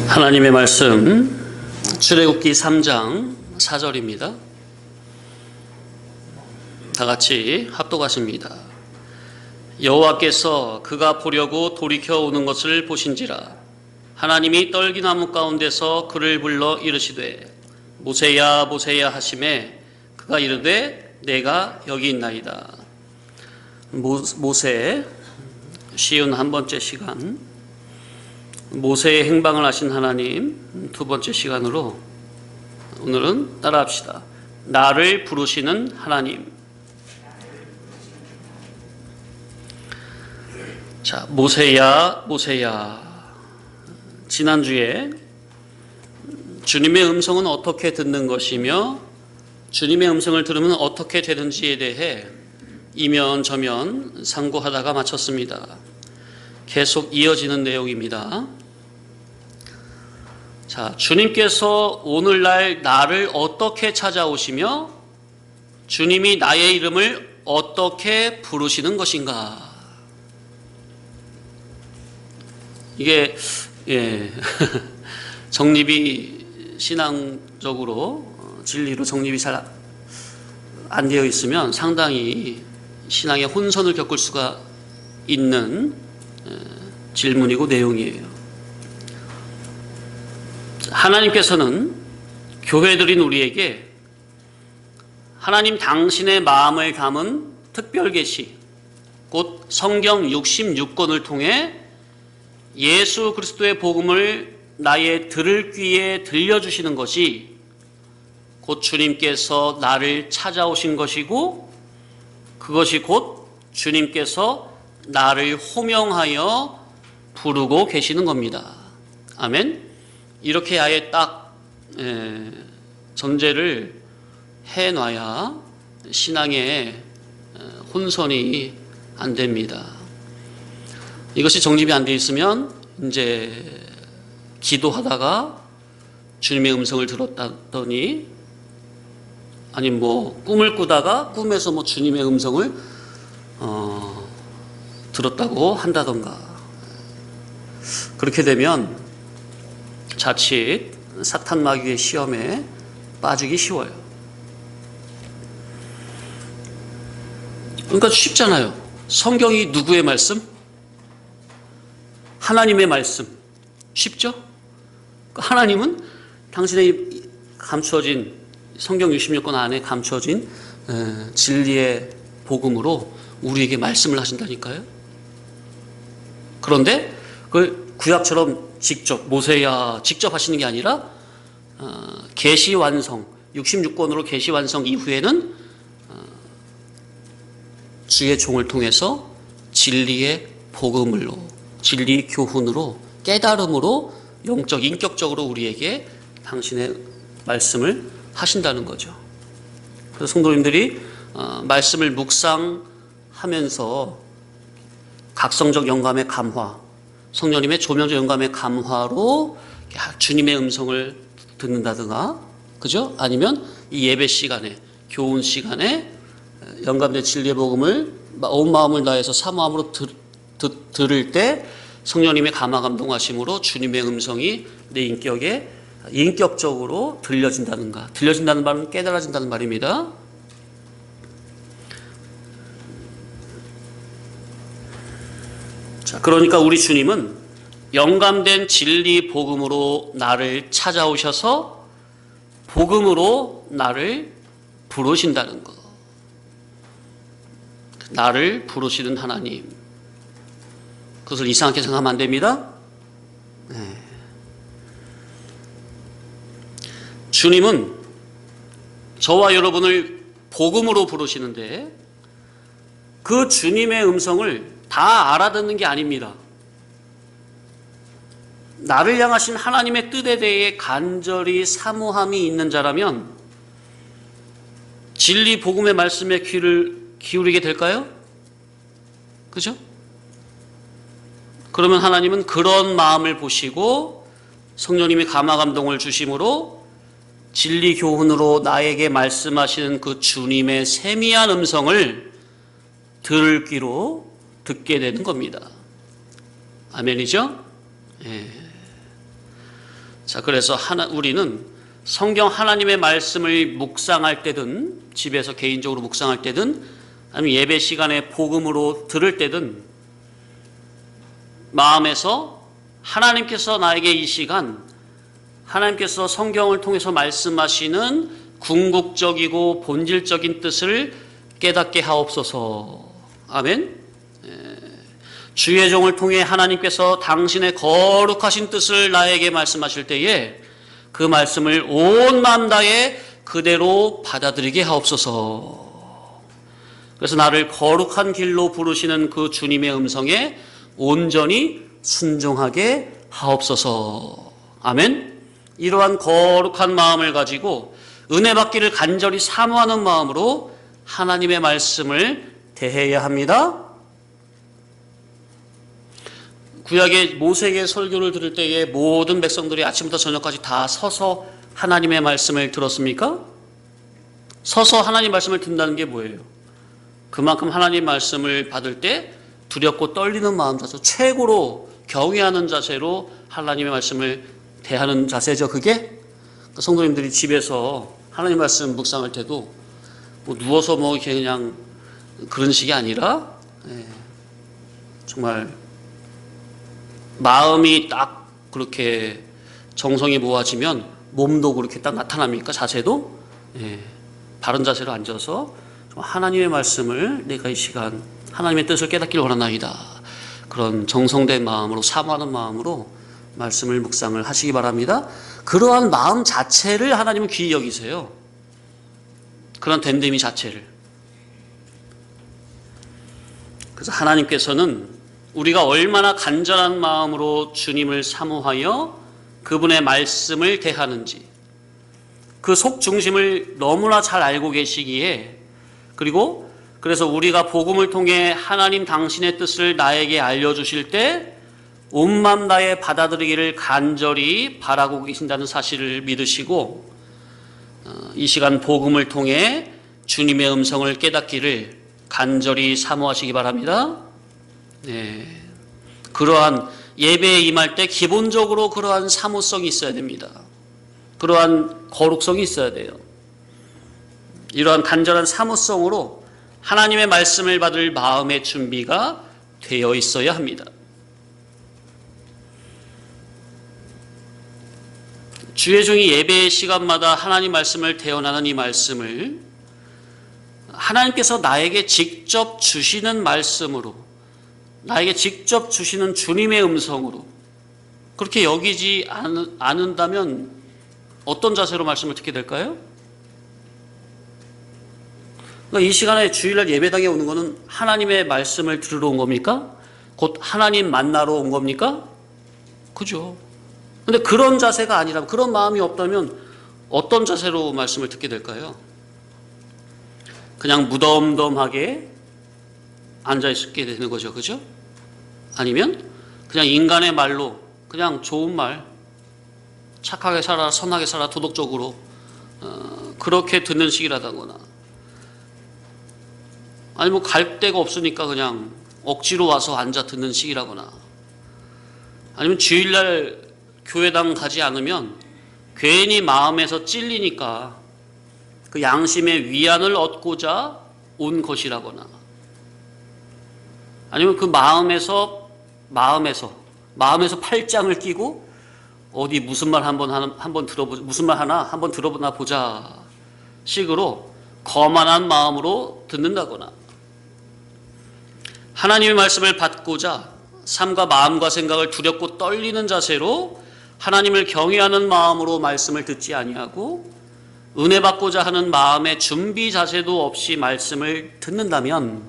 하나님의 말씀 출애굽기 3장 4절입니다. 다 같이 합독하십니다. 여호와께서 그가 보려고 돌이켜 오는 것을 보신지라. 하나님이 떨기나무 가운데서 그를 불러 이르시되 모세야 모세야 하시매 그가 이르되 내가 여기 있나이다. 모세 쉬운 한 번째 시간, 모세의 행방을 아신 하나님 두 번째 시간으로 오늘은 따라합시다. 나를 부르시는 하나님. 자, 모세야 모세야. 지난주에 주님의 음성은 어떻게 듣는 것이며 주님의 음성을 들으면 어떻게 되는지에 대해 이면저면 상고하다가 마쳤습니다. 계속 이어지는 내용입니다. 자, 주님께서 오늘날 나를 어떻게 찾아오시며 주님이 나의 이름을 어떻게 부르시는 것인가? 이게 정립이 신앙적으로 진리로 정립이 잘 안 되어 있으면 상당히 신앙의 혼선을 겪을 수가 있는 질문이고 내용이에요. 하나님께서는 교회들인 우리에게 하나님 당신의 마음을 담은 특별 계시, 곧 성경 66권을 통해 예수 그리스도의 복음을 나의 들을 귀에 들려주시는 것이 곧 주님께서 나를 찾아오신 것이고 그것이 곧 주님께서 나를 호명하여 부르고 계시는 겁니다. 아멘. 이렇게 아예 딱 전제를 해놔야 신앙에 혼선이 안 됩니다. 이것이 정립이 안 돼 있으면 이제 기도하다가 주님의 음성을 들었다더니 아니 꿈을 꾸다가 꿈에서 주님의 음성을 들었다고 한다던가 그렇게 되면 자칫 사탄 마귀의 시험에 빠지기 쉬워요. 그러니까 쉽잖아요. 성경이 누구의 말씀? 하나님의 말씀. 쉽죠? 하나님은 당신의 감추어진 성경 66권 안에 감추어진 진리의 복음으로 우리에게 말씀을 하신다니까요. 그런데 그 구약처럼 직접 모세야 직접 하시는 게 아니라 계시 완성 66권으로 계시 완성 이후에는 주의 종을 통해서 진리의 복음으로 진리 교훈으로 깨달음으로 영적 인격적으로 우리에게 당신의 말씀을 하신다는 거죠. 그래서 성도님들이 말씀을 묵상하면서 각성적 영감의 감화, 성령님의 조명적 영감의 감화로 주님의 음성을 듣는다든가, 그죠? 아니면 이 예배 시간에, 교훈 시간에 영감된 진리의 복음을 온 마음을 다해서 사모함으로 들을 때 성령님의 감화 감동하심으로 주님의 음성이 내 인격에 인격적으로 들려진다는가. 들려진다는 말은 깨달아진다는 말입니다. 자, 그러니까 우리 주님은 영감된 진리 복음으로 나를 찾아오셔서 복음으로 나를 부르신다는 것. 나를 부르시는 하나님. 그것을 이상하게 생각하면 안 됩니다. 네. 주님은 저와 여러분을 복음으로 부르시는데 그 주님의 음성을 다 알아듣는 게 아닙니다. 나를 향하신 하나님의 뜻에 대해 간절히 사모함이 있는 자라면 진리 복음의 말씀에 귀를 기울이게 될까요? 그죠? 그러면 하나님은 그런 마음을 보시고 성령님이 감화 감동을 주심으로 진리 교훈으로 나에게 말씀하시는 그 주님의 세미한 음성을 들을 귀로 듣게 되는 겁니다. 아멘이죠? 예. 자, 그래서 우리는 성경 하나님의 말씀을 묵상할 때든 집에서 개인적으로 묵상할 때든 아니면 예배 시간에 복음으로 들을 때든 마음에서 하나님께서 나에게 이 시간 하나님께서 성경을 통해서 말씀하시는 궁극적이고 본질적인 뜻을 깨닫게 하옵소서. 아멘. 주의 종을 통해 하나님께서 당신의 거룩하신 뜻을 나에게 말씀하실 때에 그 말씀을 온 마음 다해 그대로 받아들이게 하옵소서. 그래서 나를 거룩한 길로 부르시는 그 주님의 음성에 온전히 순종하게 하옵소서. 아멘. 이러한 거룩한 마음을 가지고 은혜 받기를 간절히 사모하는 마음으로 하나님의 말씀을 대해야 합니다. 구약의 모세의 설교를 들을 때에 모든 백성들이 아침부터 저녁까지 다 서서 하나님의 말씀을 들었습니까? 서서 하나님 말씀을 듣는다는 게 뭐예요? 그만큼 하나님 말씀을 받을 때 두렵고 떨리는 마음 자세, 최고로 경외하는 자세로 하나님의 말씀을 대하는 자세죠. 그게 성도님들이 집에서 하나님 말씀 묵상할 때도 뭐 누워서 뭐 이렇게 그냥 그런 식이 아니라 정말 마음이 딱 그렇게 정성이 모아지면 몸도 그렇게 딱 나타납니까? 자세도 바른 자세로 앉아서 하나님의 말씀을 내가 이 시간 하나님의 뜻을 깨닫기를 원하나이다. 그런 정성된 마음으로 사모하는 마음으로 말씀을 묵상을 하시기 바랍니다. 그러한 마음 자체를 하나님은 귀히 여기세요. 그런 됨됨이 자체를. 그래서 하나님께서는 우리가 얼마나 간절한 마음으로 주님을 사모하여 그분의 말씀을 대하는지 그 속 중심을 너무나 잘 알고 계시기에 그리고 그래서 우리가 복음을 통해 하나님 당신의 뜻을 나에게 알려주실 때 온 마음 다해 받아들이기를 간절히 바라고 계신다는 사실을 믿으시고 이 시간 복음을 통해 주님의 음성을 깨닫기를 간절히 사모하시기 바랍니다. 네. 그러한 예배에 임할 때 기본적으로 그러한 사모성이 있어야 됩니다. 그러한 거룩성이 있어야 돼요. 이러한 간절한 사모성으로 하나님의 말씀을 받을 마음의 준비가 되어 있어야 합니다. 주의 종이 예배의 시간마다 하나님 말씀을 대언하는 이 말씀을 하나님께서 나에게 직접 주시는 말씀으로 나에게 직접 주시는 주님의 음성으로 그렇게 여기지 않는다면 어떤 자세로 말씀을 듣게 될까요? 그러니까 이 시간에 주일날 예배당에 오는 것은 하나님의 말씀을 들으러 온 겁니까? 곧 하나님 만나러 온 겁니까? 그죠. 근데 그런 자세가 아니라면, 그런 마음이 없다면 어떤 자세로 말씀을 듣게 될까요? 그냥 무덤덤하게 앉아있게 되는 거죠. 그죠? 아니면 그냥 인간의 말로 그냥 좋은 말, 착하게 살아, 선하게 살아, 도덕적으로 그렇게 듣는 식이라다거나 아니 뭐 갈 데가 없으니까 그냥 억지로 와서 앉아 듣는 식이라거나 아니면 주일날 교회당 가지 않으면 괜히 마음에서 찔리니까 그 양심의 위안을 얻고자 온 것이라거나 아니면 그 마음에서 팔짱을 끼고 어디 무슨 말 한번 들어보자, 무슨 말 하나 한번 들어보나 보자 식으로 거만한 마음으로 듣는다거나 하나님의 말씀을 받고자 삶과 마음과 생각을 두렵고 떨리는 자세로 하나님을 경외하는 마음으로 말씀을 듣지 아니하고 은혜 받고자 하는 마음의 준비 자세도 없이 말씀을 듣는다면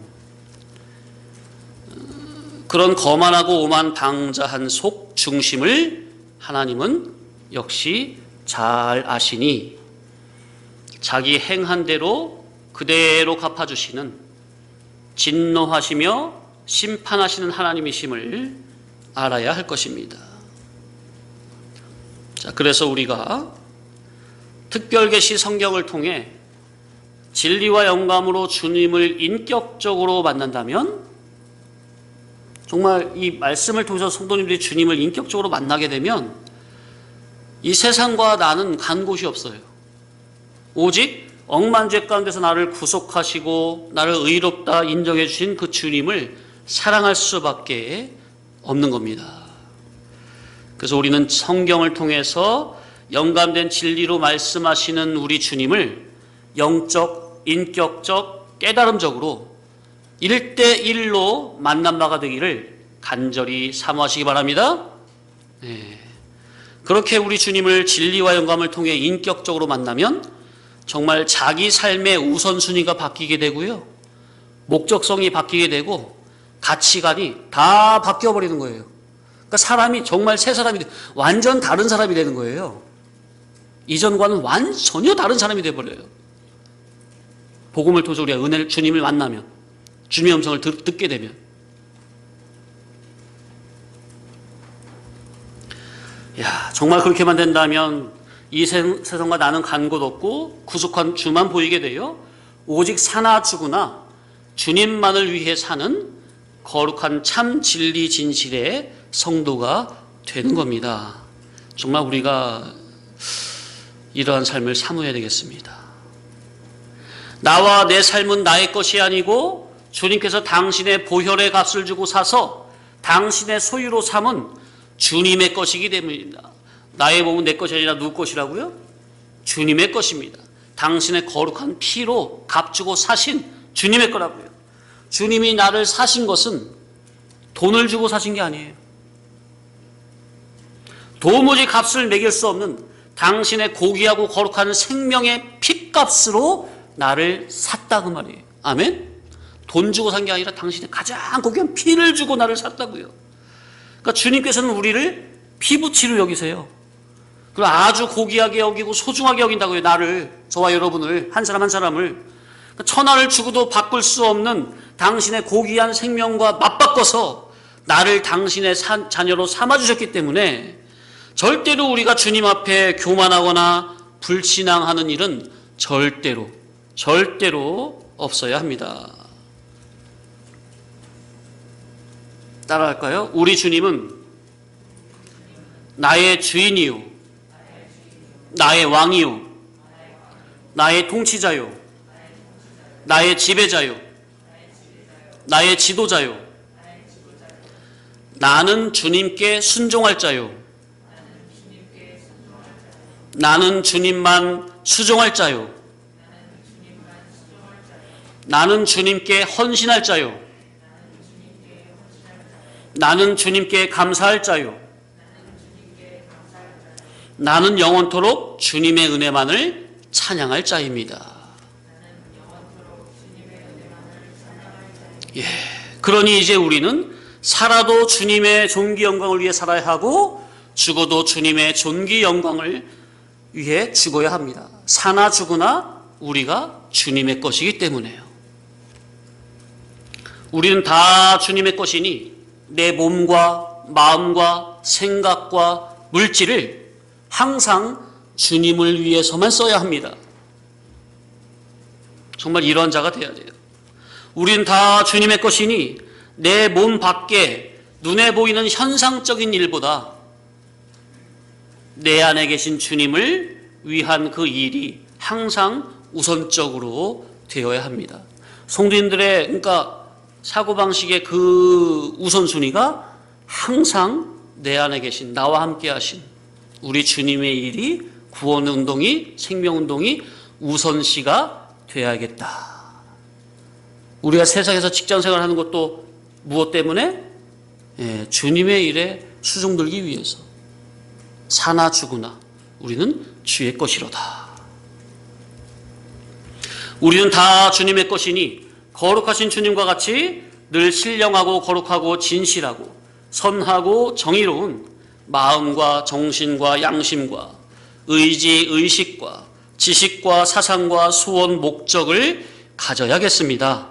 그런 거만하고 오만 방자한 속 중심을 하나님은 역시 잘 아시니 자기 행한 대로 그대로 갚아주시는 진노하시며 심판하시는 하나님이심을 알아야 할 것입니다. 자, 그래서 우리가 특별계시 성경을 통해 진리와 영감으로 주님을 인격적으로 만난다면 정말 이 말씀을 통해서 성도님들이 주님을 인격적으로 만나게 되면 이 세상과 나는 간 곳이 없어요. 오직 억만죄 가운데서 나를 구속하시고 나를 의롭다 인정해 주신 그 주님을 사랑할 수밖에 없는 겁니다. 그래서 우리는 성경을 통해서 영감된 진리로 말씀하시는 우리 주님을 영적, 인격적, 깨달음적으로 1대1로 만난 바가 되기를 간절히 사모하시기 바랍니다. 네. 그렇게 우리 주님을 진리와 영감을 통해 인격적으로 만나면 정말 자기 삶의 우선순위가 바뀌게 되고요. 목적성이 바뀌게 되고 가치관이 다 바뀌어버리는 거예요. 그러니까 사람이 정말 새 사람이 완전 다른 사람이 되는 거예요. 이전과는 전혀 다른 사람이 되어버려요. 복음을 통해서 우리가 은혜를 주님을 만나면 주님의 음성을 듣게 되면 정말 그렇게만 된다면 이 세상과 나는 간 곳 없고 구속한 주만 보이게 돼요. 오직 사나 죽으나 주님만을 위해 사는 거룩한 참 진리 진실의 성도가 되는 겁니다. 정말 우리가 이러한 삶을 사모해야 되겠습니다. 나와 내 삶은 나의 것이 아니고 주님께서 당신의 보혈의 값을 주고 사서 당신의 소유로 삼은 주님의 것이기 때문입니다. 나의 몸은 내 것이 아니라 누구 것이라고요? 주님의 것입니다. 당신의 거룩한 피로 값주고 사신 주님의 거라고요. 주님이 나를 사신 것은 돈을 주고 사신 게 아니에요. 도무지 값을 매길 수 없는 당신의 고귀하고 거룩한 생명의 피값으로 나를 샀다 그 말이에요. 아멘? 돈 주고 산 게 아니라 당신의 가장 고귀한 피를 주고 나를 샀다고요. 그러니까 주님께서는 우리를 피부치로 여기세요. 그리고 아주 고귀하게 여기고 소중하게 여긴다고요. 나를, 저와 여러분을, 한 사람 한 사람을. 그러니까 천하를 주고도 바꿀 수 없는 당신의 고귀한 생명과 맞바꿔서 나를 당신의 자녀로 삼아주셨기 때문에 절대로 우리가 주님 앞에 교만하거나 불신앙하는 일은 절대로 없어야 합니다. 따라할까요? 우리 주님은 나의 주인이요, 나의 왕이요, 나의 통치자요, 나의 지배자요, 나의 지도자요, 나는 주님께 순종할 자요, 나는 주님만 수종할 자요, 나는 주님께 헌신할 자요, 나는 주님께 감사할 자요, 나는 영원토록 주님의 은혜만을 찬양할 자입니다. 그러니 이제 우리는 살아도 주님의 존귀 영광을 위해 살아야 하고 죽어도 주님의 존귀 영광을 위해 죽어야 합니다. 사나 죽으나 우리가 주님의 것이기 때문에요. 우리는 다 주님의 것이니 내 몸과 마음과 생각과 물질을 항상 주님을 위해서만 써야 합니다. 정말 이런 자가 돼야 돼요. 우리는 다 주님의 것이니 내 몸 밖에 눈에 보이는 현상적인 일보다 내 안에 계신 주님을 위한 그 일이 항상 우선적으로 되어야 합니다. 성도님들의 그러니까 사고방식의 그 우선순위가 항상 내 안에 계신 나와 함께 하신 우리 주님의 일이 구원운동이 생명운동이 우선시가 되어야겠다. 우리가 세상에서 직장생활 하는 것도 무엇 때문에? 주님의 일에 수종들기 위해서. 사나 죽으나 우리는 주의 것이로다. 우리는 다 주님의 것이니 거룩하신 주님과 같이 늘 신령하고 거룩하고 진실하고 선하고 정의로운 마음과 정신과 양심과 의지, 의식과 지식과 사상과 소원, 목적을 가져야겠습니다.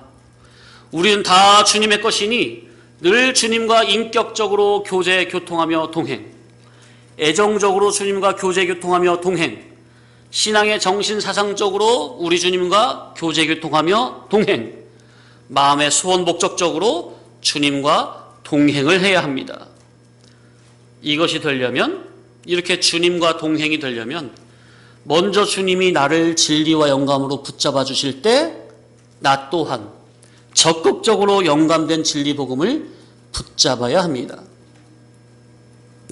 우리는 다 주님의 것이니 늘 주님과 인격적으로 교제, 교통하며 동행, 애정적으로 주님과 교제, 교통하며 동행, 신앙의 정신, 사상적으로 우리 주님과 교제, 교통하며 동행, 마음의 소원, 목적적으로 주님과 동행을 해야 합니다. 이것이 되려면 이렇게 주님과 동행이 되려면 먼저 주님이 나를 진리와 영감으로 붙잡아 주실 때 나 또한 적극적으로 영감된 진리 복음을 붙잡아야 합니다.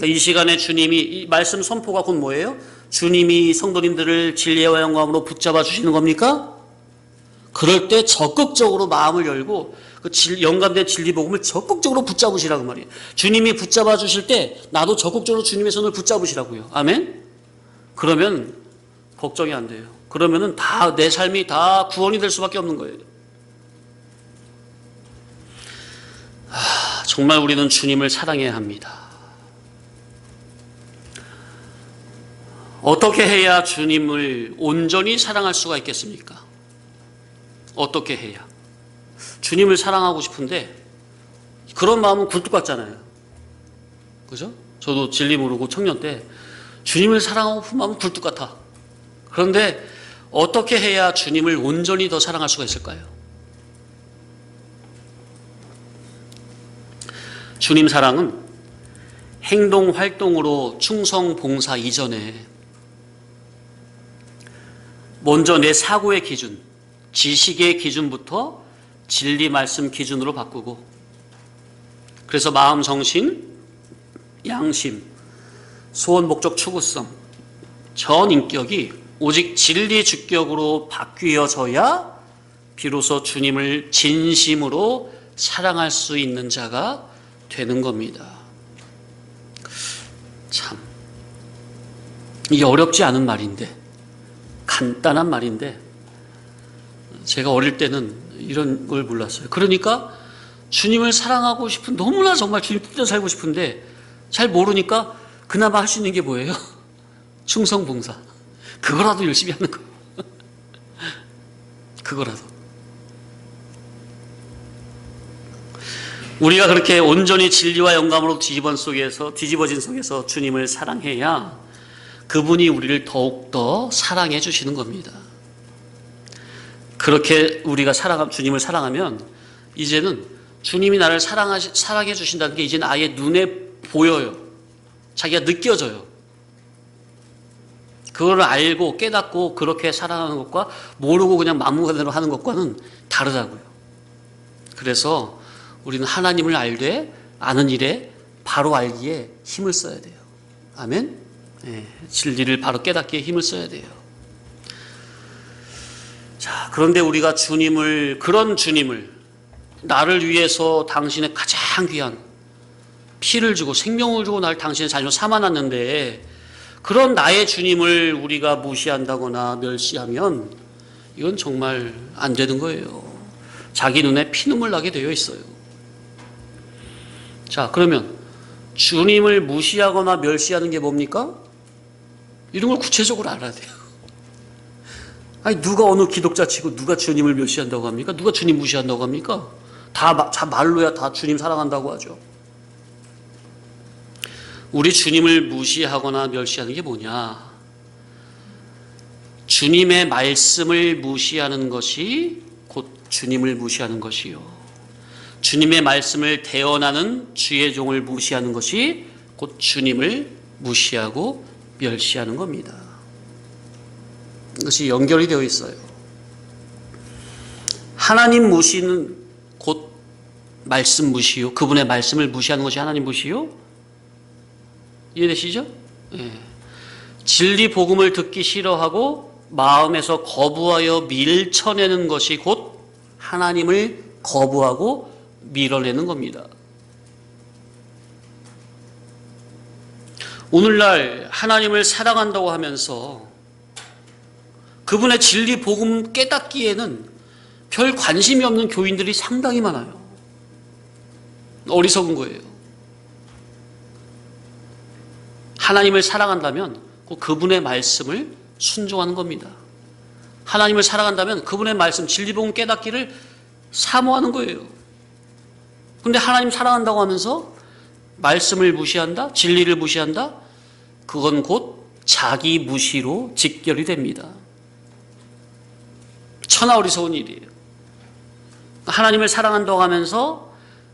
이 시간에 주님이, 이 말씀 선포가 곧 뭐예요? 주님이 성도님들을 진리와 영감으로 붙잡아 주시는 겁니까? 그럴 때 적극적으로 마음을 열고 그 영감된 진리 복음을 적극적으로 붙잡으시라고 말이에요. 주님이 붙잡아 주실 때 나도 적극적으로 주님의 손을 붙잡으시라고요. 아멘? 그러면 걱정이 안 돼요. 그러면은 다 내 삶이 다 구원이 될 수밖에 없는 거예요. 정말 우리는 주님을 사랑해야 합니다. 어떻게 해야 주님을 온전히 사랑할 수가 있겠습니까? 어떻게 해야? 주님을 사랑하고 싶은데 그런 마음은 굴뚝 같잖아요. 그죠? 저도 진리 모르고 청년 때 주님을 사랑하고 싶은 마음은 굴뚝 같아. 그런데 어떻게 해야 주님을 온전히 더 사랑할 수가 있을까요? 주님 사랑은 행동, 활동으로 충성, 봉사 이전에 먼저 내 사고의 기준, 지식의 기준부터 진리 말씀 기준으로 바꾸고, 그래서 마음, 정신, 양심, 소원, 목적, 추구성, 전 인격이 오직 진리 주격으로 바뀌어져야 비로소 주님을 진심으로 사랑할 수 있는 자가 되는 겁니다. 참, 이게 어렵지 않은 말인데, 간단한 말인데, 제가 어릴 때는 이런 걸 몰랐어요. 그러니까 주님을 사랑하고 싶은, 너무나 정말 주님 뜻대로 살고 싶은데 잘 모르니까 그나마 할 수 있는 게 뭐예요? 충성봉사. 그거라도 열심히 하는 거예요. 그거라도. 우리가 그렇게 온전히 진리와 영감으로 뒤집어진 속에서 주님을 사랑해야 그분이 우리를 더욱더 사랑해 주시는 겁니다. 그렇게 우리가 주님을 사랑하면 이제는 주님이 나를 사랑해 주신다는 게 이제는 아예 눈에 보여요. 자기가 느껴져요. 그걸 알고 깨닫고 그렇게 사랑하는 것과 모르고 그냥 막무가내로 하는 것과는 다르다고요. 그래서 우리는 하나님을 알되 아는 일에 바로 알기에 힘을 써야 돼요. 아멘? 네, 진리를 바로 깨닫기에 힘을 써야 돼요. 자, 그런데 우리가 그런 주님을 나를 위해서 당신의 가장 귀한 피를 주고 생명을 주고 나를 당신의 자녀로 삼아놨는데 그런 나의 주님을 우리가 무시한다거나 멸시하면 이건 정말 안 되는 거예요. 자기 눈에 피눈물 나게 되어 있어요. 자, 그러면 주님을 무시하거나 멸시하는 게 뭡니까? 이런 걸 구체적으로 알아야 돼요. 아니, 누가 어느 기독자 치고 누가 주님을 멸시한다고 합니까? 누가 주님 무시한다고 합니까? 다 말로야 다 주님 사랑한다고 하죠. 우리 주님을 무시하거나 멸시하는 게 뭐냐? 주님의 말씀을 무시하는 것이 곧 주님을 무시하는 것이요. 주님의 말씀을 대언하는 주의 종을 무시하는 것이 곧 주님을 무시하고 멸시하는 겁니다. 이것이 연결이 되어 있어요. 하나님 무시는 곧 말씀 무시요. 그분의 말씀을 무시하는 것이 하나님 무시요. 이해되시죠? 예. 진리 복음을 듣기 싫어하고 마음에서 거부하여 밀쳐내는 것이 곧 하나님을 거부하고 밀어내는 겁니다. 오늘날 하나님을 사랑한다고 하면서 그분의 진리 복음 깨닫기에는 별 관심이 없는 교인들이 상당히 많아요. 어리석은 거예요. 하나님을 사랑한다면 꼭 그분의 말씀을 순종하는 겁니다. 하나님을 사랑한다면 그분의 말씀, 진리 복음 깨닫기를 사모하는 거예요. 근데 하나님 사랑한다고 하면서 말씀을 무시한다? 진리를 무시한다? 그건 곧 자기 무시로 직결이 됩니다. 천하 어리석은 일이에요. 하나님을 사랑한다고 하면서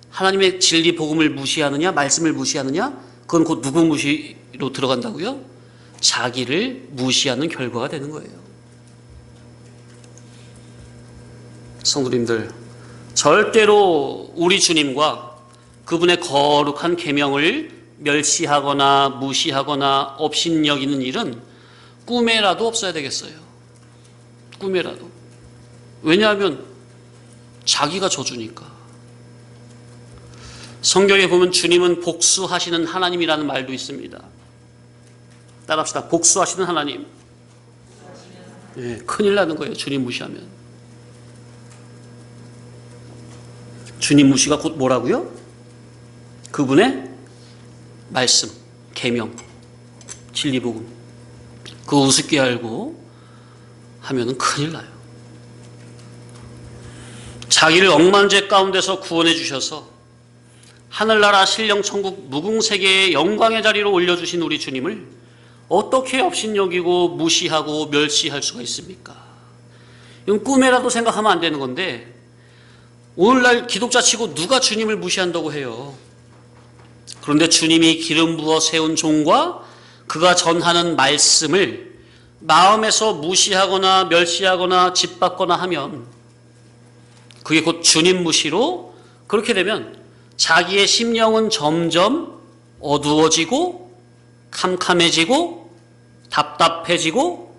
하나님의 진리 복음을 무시하느냐, 말씀을 무시하느냐, 그건 곧 누구 무시, 들어간다고요? 자기를 무시하는 결과가 되는 거예요. 성도님들, 절대로 우리 주님과 그분의 거룩한 계명을 멸시하거나 무시하거나 업신여기는 일은 꿈에라도 없어야 되겠어요. 꿈에라도. 왜냐하면 자기가 저주니까. 성경에 보면 주님은 복수하시는 하나님이라는 말도 있습니다. 따라합시다. 복수하시는 하나님. 네, 큰일 나는 거예요. 주님 무시하면. 주님 무시가 곧 뭐라고요? 그분의 말씀, 계명, 진리복음. 그거 우습게 알고 하면은 큰일 나요. 자기를 억만죄 가운데서 구원해 주셔서 하늘나라 신령천국 무궁세계의 영광의 자리로 올려주신 우리 주님을 어떻게 업신여기고 무시하고 멸시할 수가 있습니까? 이건 꿈에라도 생각하면 안 되는 건데, 오늘날 기독자 치고 누가 주님을 무시한다고 해요? 그런데 주님이 기름 부어 세운 종과 그가 전하는 말씀을 마음에서 무시하거나 멸시하거나 짓밟거나 하면, 그게 곧 주님 무시로, 그렇게 되면 자기의 심령은 점점 어두워지고 캄캄해지고 답답해지고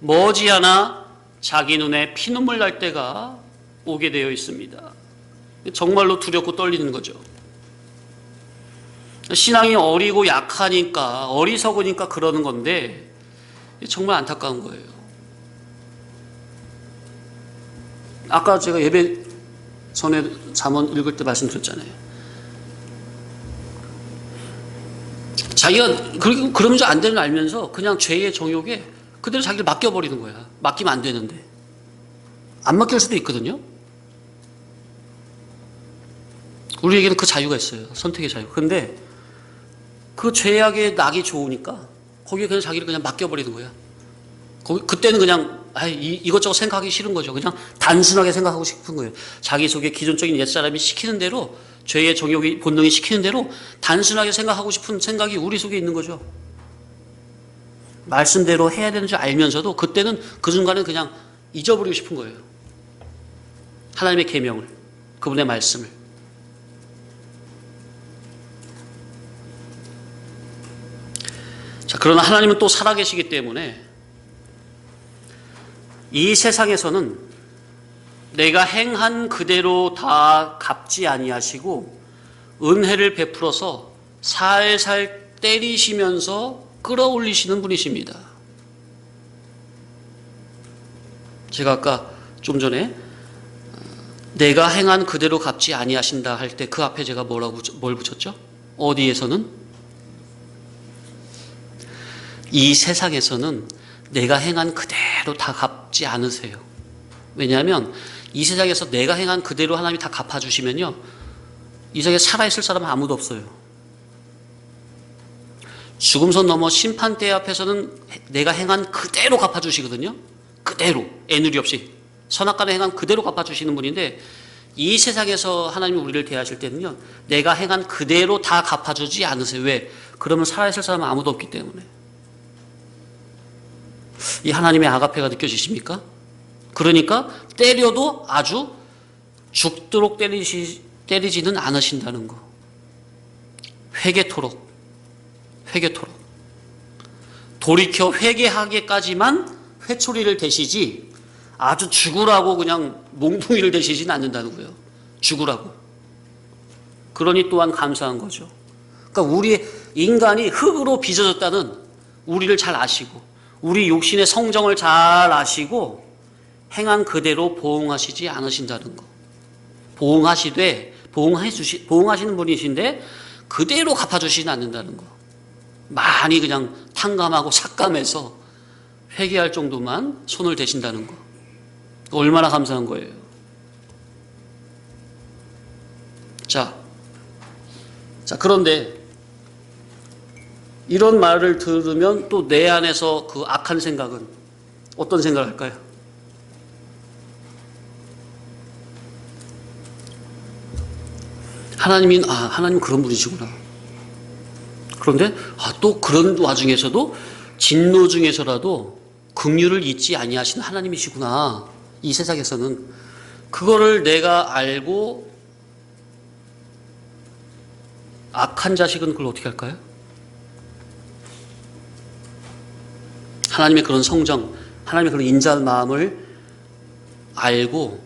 머지않아 자기 눈에 피눈물 날 때가 오게 되어 있습니다. 정말로 두렵고 떨리는 거죠. 신앙이 어리고 약하니까, 어리석으니까 그러는 건데 정말 안타까운 거예요. 아까 제가 예배 전에 잠언 읽을 때 말씀드렸잖아요. 자기가 그러면 안 되는 줄 알면서 그냥 죄의 정욕에 그대로 자기를 맡겨버리는 거야. 맡기면 안 되는데. 안 맡길 수도 있거든요. 우리에게는 그 자유가 있어요. 선택의 자유. 그런데 그 죄악의 낙이 좋으니까 거기에 그냥 자기를 그냥 맡겨버리는 거야. 그때는 그냥 이것저것 생각하기 싫은 거죠. 그냥 단순하게 생각하고 싶은 거예요. 자기 속에 기존적인 옛사람이 시키는 대로, 죄의 정욕이 본능이 시키는 대로 단순하게 생각하고 싶은 생각이 우리 속에 있는 거죠. 말씀대로 해야 되는 줄 알면서도 그때는 그 순간에 그냥 잊어버리고 싶은 거예요. 하나님의 계명을, 그분의 말씀을. 자, 그러나 하나님은 또 살아계시기 때문에 이 세상에서는 내가 행한 그대로 다 갚지 아니하시고 은혜를 베풀어서 살살 때리시면서 끌어올리시는 분이십니다. 제가 아까 좀 전에 내가 행한 그대로 갚지 아니하신다 할 때 그 앞에 제가 뭘 붙였죠? 어디에서는? 이 세상에서는 내가 행한 그대로 다 갚지 않으세요. 왜냐하면 이 세상에서 내가 행한 그대로 하나님이 다 갚아주시면요, 이 세상에 살아있을 사람은 아무도 없어요. 죽음선 넘어 심판대 앞에서는 내가 행한 그대로 갚아주시거든요. 그대로, 애누리 없이 선악간에 행한 그대로 갚아주시는 분인데, 이 세상에서 하나님이 우리를 대하실 때는요, 내가 행한 그대로 다 갚아주지 않으세요. 왜? 그러면 살아있을 사람은 아무도 없기 때문에. 이 하나님의 아가페가 느껴지십니까? 그러니까 때려도 아주 죽도록 때리지는 않으신다는 거. 회개토록 돌이켜 회개하기까지만 회초리를 대시지 아주 죽으라고 그냥 몽둥이를 대시지는 않는다는 거예요. 죽으라고. 그러니 또한 감사한 거죠. 그러니까 우리 인간이 흙으로 빚어졌다는 우리를 잘 아시고, 우리 육신의 성정을 잘 아시고 행한 그대로 보응하시지 않으신다는 거. 보응하시는 분이신데 그대로 갚아주시지 않는다는 거. 많이 그냥 탕감하고 삭감해서 회개할 정도만 손을 대신다는 거. 얼마나 감사한 거예요. 자, 그런데 이런 말을 들으면 또 내 안에서 그 악한 생각은 어떤 생각을 할까요? 하나님 그런 분이시구나. 그런데 또 그런 와중에서도 진노 중에서라도 긍휼을 잊지 아니하시는 하나님이시구나. 이 세상에서는 그거를 내가 알고 악한 자식은 그걸 어떻게 할까요? 하나님의 그런 성정, 하나님의 그런 인자한 마음을 알고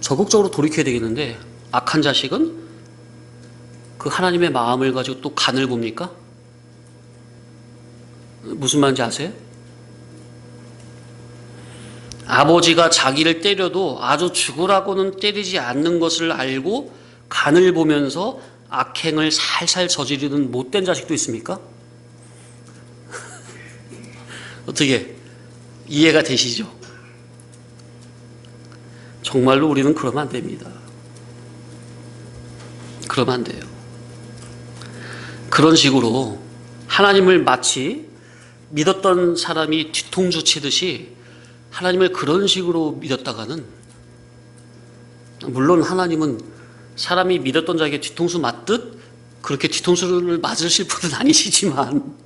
적극적으로 돌이켜야 되겠는데, 악한 자식은 그 하나님의 마음을 가지고 또 간을 봅니까? 무슨 말인지 아세요? 아버지가 자기를 때려도 아주 죽으라고는 때리지 않는 것을 알고 간을 보면서 악행을 살살 저지르는 못된 자식도 있습니까? 어떻게 이해가 되시죠? 정말로 우리는 그러면 안 됩니다. 그러면 안 돼요. 그런 식으로 하나님을 마치 믿었던 사람이 뒤통수 치듯이 하나님을 그런 식으로 믿었다가는, 물론 하나님은 사람이 믿었던 자에게 뒤통수 맞듯 그렇게 뒤통수를 맞으실 분은 아니시지만,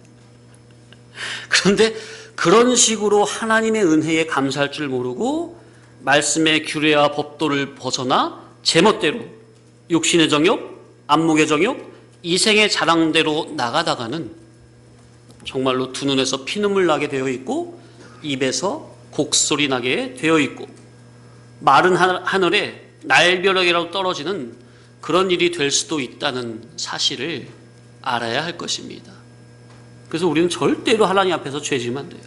그런데 그런 식으로 하나님의 은혜에 감사할 줄 모르고 말씀의 규례와 법도를 벗어나 제멋대로 육신의 정욕, 안목의 정욕, 이생의 자랑대로 나가다가는 정말로 두 눈에서 피눈물 나게 되어 있고 입에서 곡소리 나게 되어 있고 마른 하늘에 날벼락이라도 떨어지는 그런 일이 될 수도 있다는 사실을 알아야 할 것입니다. 그래서 우리는 절대로 하나님 앞에서 죄지면 안 돼요.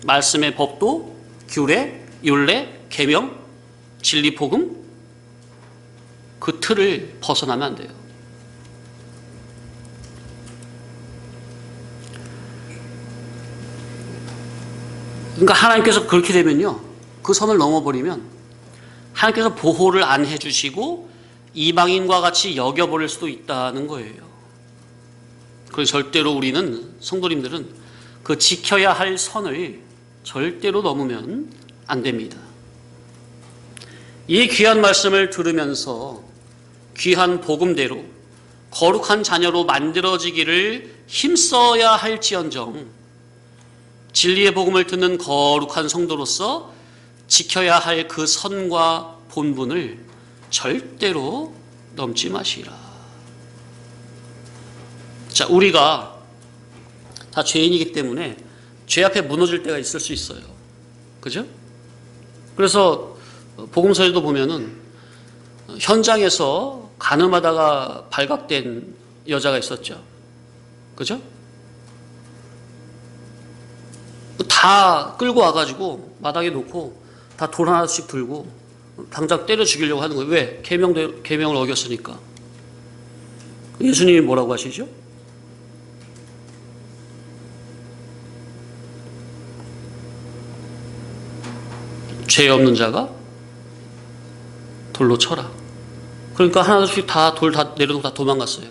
말씀의 법도, 규례, 율례, 계명, 진리, 복음, 그 틀을 벗어나면 안 돼요. 그러니까 하나님께서 그렇게 되면요, 그 선을 넘어버리면 하나님께서 보호를 안 해주시고 이방인과 같이 여겨버릴 수도 있다는 거예요. 그래서 절대로 우리는, 성도님들은 그 지켜야 할 선을 절대로 넘으면 안 됩니다. 이 귀한 말씀을 들으면서 귀한 복음대로 거룩한 자녀로 만들어지기를 힘써야 할지언정, 진리의 복음을 듣는 거룩한 성도로서 지켜야 할 그 선과 본분을 절대로 넘지 마시라. 자, 우리가 다 죄인이기 때문에 죄 앞에 무너질 때가 있을 수 있어요. 그죠? 그래서 복음서에도 보면은 현장에서 간음하다가 발각된 여자가 있었죠. 그죠? 다 끌고 와가지고 마당에 놓고 다 돌 하나씩 들고 당장 때려 죽이려고 하는 거예요. 왜? 계명을 어겼으니까. 예수님이 뭐라고 하시죠? 죄 없는 자가 돌로 쳐라. 그러니까 하나씩 다 돌 다 내려놓고 다 도망갔어요.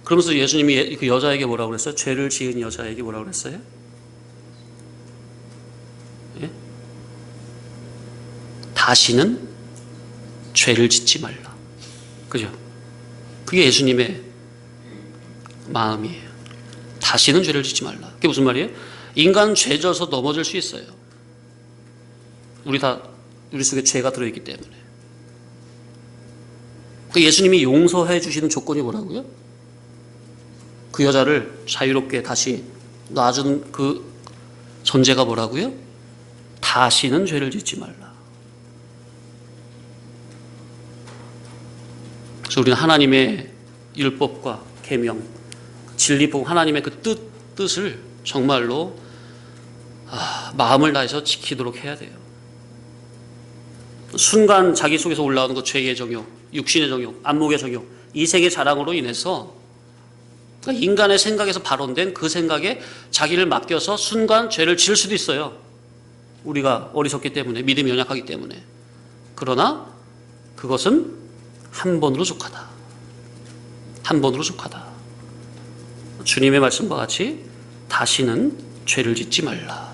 그러면서 예수님이 그 여자에게 뭐라고 그랬어요? 죄를 지은 여자에게 뭐라고 그랬어요? 예? 다시는 죄를 짓지 말라. 그죠? 그게 예수님의 마음이에요. 다시는 죄를 짓지 말라. 그게 무슨 말이에요? 인간은 죄 져서 넘어질 수 있어요. 우리 속에 죄가 들어있기 때문에. 그 예수님이 용서해 주시는 조건이 뭐라고요? 그 여자를 자유롭게 다시 놔주는 그 전제가 뭐라고요? 다시는 죄를 짓지 말라. 그래서 우리는 하나님의 율법과 계명, 진리복, 하나님의 그 뜻을 정말로 마음을 다해서 지키도록 해야 돼요. 순간 자기 속에서 올라오는 그 죄의 정욕, 육신의 정욕, 안목의 정욕, 이생의 자랑으로 인해서, 그러니까 인간의 생각에서 발원된 그 생각에 자기를 맡겨서 순간 죄를 지을 수도 있어요. 우리가 어리석기 때문에, 믿음이 연약하기 때문에. 그러나 그것은 한 번으로 족하다. 한 번으로 족하다. 주님의 말씀과 같이 다시는 죄를 짓지 말라.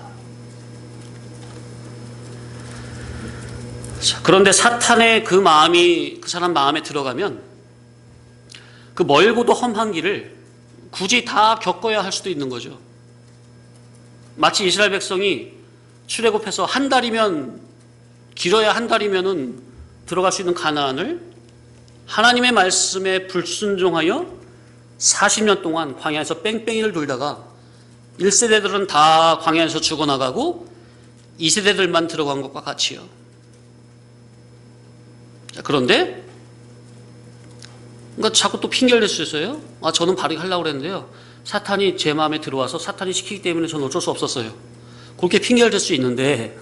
자, 그런데 사탄의 그 마음이 그 사람 마음에 들어가면 그 멀고도 험한 길을 굳이 다 겪어야 할 수도 있는 거죠. 마치 이스라엘 백성이 출애굽해서 한 달이면, 길어야 한 달이면은 들어갈 수 있는 가나안을 하나님의 말씀에 불순종하여 40년 동안 광야에서 뺑뺑이를 돌다가 1세대들은 다 광야에서 죽어나가고 2세대들만 들어간 것과 같이요. 자, 그런데 그러니까 자꾸 또 핑계를 댈 수 있어요. 저는 바르게 하려고 그랬는데요, 사탄이 제 마음에 들어와서 사탄이 시키기 때문에 저는 어쩔 수 없었어요. 그렇게 핑계를 댈 수 있는데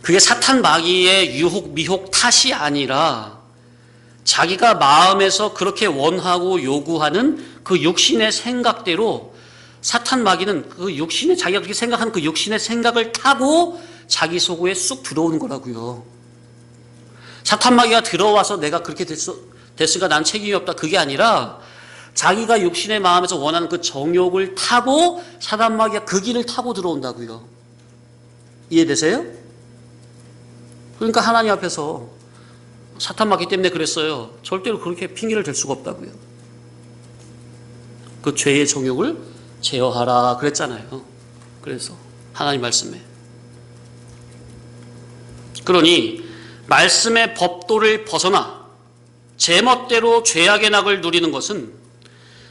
그게 사탄 마귀의 유혹, 미혹 탓이 아니라 자기가 마음에서 그렇게 원하고 요구하는 그 육신의 생각대로 사탄 마귀는 그 육신의, 자기가 그렇게 생각하는 그 육신의 생각을 타고 자기 속에 쑥 들어오는 거라고요. 사탄 마귀가 들어와서 내가 그렇게 됐으니까 난 책임이 없다, 그게 아니라 자기가 육신의 마음에서 원하는 그 정욕을 타고 사탄 마귀가 그 길을 타고 들어온다고요. 이해되세요? 그러니까 하나님 앞에서 사탄 마귀 때문에 그랬어요, 절대로 그렇게 핑계를 댈 수가 없다고요. 그 죄의 정욕을 제어하라 그랬잖아요. 그래서 하나님 말씀에, 그러니 말씀의 법도를 벗어나 제멋대로 죄악의 낙을 누리는 것은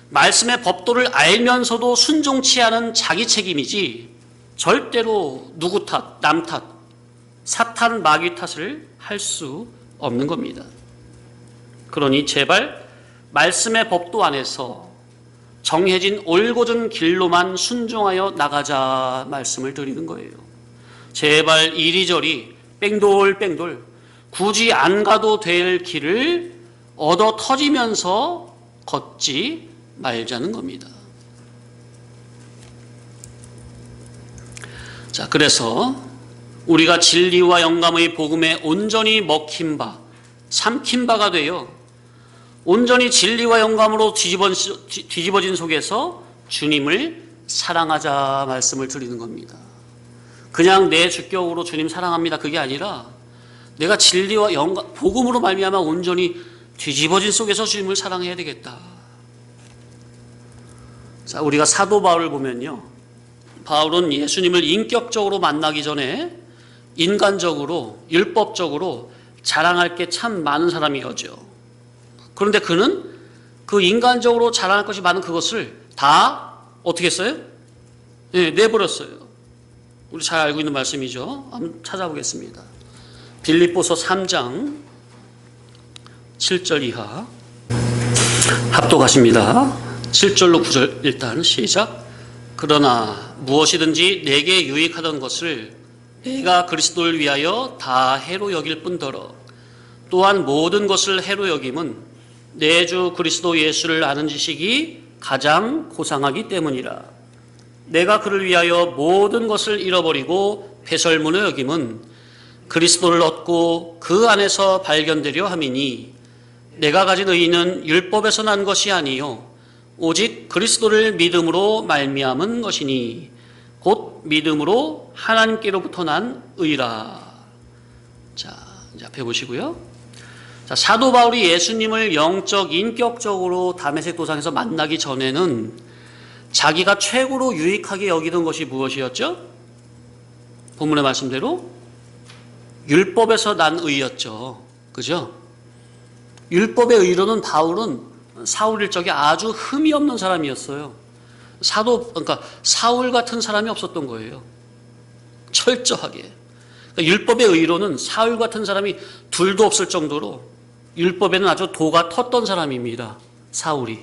말씀의 법도를 알면서도 순종치 않은 자기 책임이지 절대로 누구 탓, 남 탓, 사탄 마귀 탓을 할 수 없는 겁니다. 그러니 제발 말씀의 법도 안에서 정해진 올곧은 길로만 순종하여 나가자 말씀을 드리는 거예요. 제발 이리저리 뺑돌뺑돌 굳이 안 가도 될 길을 얻어 터지면서 걷지 말자는 겁니다. 자, 그래서 우리가 진리와 영감의 복음에 온전히 먹힌 바, 삼킨 바가 되어 온전히 진리와 영감으로 뒤집어진 속에서 주님을 사랑하자 말씀을 드리는 겁니다. 그냥 내 주격으로 주님 사랑합니다, 그게 아니라 내가 진리와 영감, 복음으로 말미암아 온전히 뒤집어진 속에서 주님을 사랑해야 되겠다. 자, 우리가 사도 바울을 보면요, 바울은 예수님을 인격적으로 만나기 전에 인간적으로, 율법적으로 자랑할 게 참 많은 사람이었죠. 그런데 그는 그 인간적으로 자랑할 것이 많은 그것을 다 어떻게 했어요? 네, 내버렸어요. 우리 잘 알고 있는 말씀이죠. 한번 찾아보겠습니다. 빌립보서 3장 7절 이하 합독하십니다. 7절로 9절 일단 시작. 그러나 무엇이든지 내게 유익하던 것을 내가 그리스도를 위하여 다 해로 여길 뿐더러 또한 모든 것을 해로 여김은 내 주 그리스도 예수를 아는 지식이 가장 고상하기 때문이라. 내가 그를 위하여 모든 것을 잃어버리고 배설물로 여김은 그리스도를 얻고 그 안에서 발견되려 함이니 내가 가진 의의는 율법에서 난 것이 아니요 오직 그리스도를 믿음으로 말미암은 것이니 곧 믿음으로 하나님께로부터 난 의라. 자, 이제 앞에 보시고요. 자, 사도 바울이 예수님을 영적, 인격적으로 다메섹 도상에서 만나기 전에는 자기가 최고로 유익하게 여기던 것이 무엇이었죠? 본문의 말씀대로 율법에서 난 의였죠. 그죠? 율법의 의로는 바울은 사울 일적에 아주 흠이 없는 사람이었어요. 그러니까 사울 같은 사람이 없었던 거예요. 철저하게. 그러니까 율법의 의로는 사울 같은 사람이 둘도 없을 정도로 율법에는 아주 도가 텄던 사람입니다. 사울이.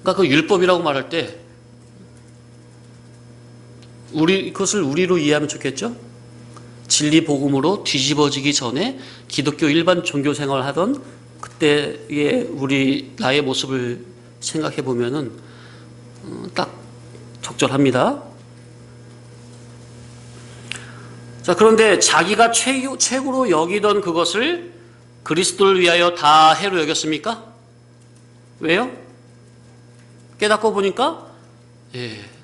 그러니까 그 율법이라고 말할 때 그것을 우리로 이해하면 좋겠죠? 진리 복음으로 뒤집어지기 전에 기독교 일반 종교 생활을 하던 그때의 나의 모습을 생각해 보면은 딱 적절합니다. 자, 그런데 자기가 최고로 여기던 그것을 그리스도를 위하여 다 해로 여겼습니까? 왜요? 깨닫고 보니까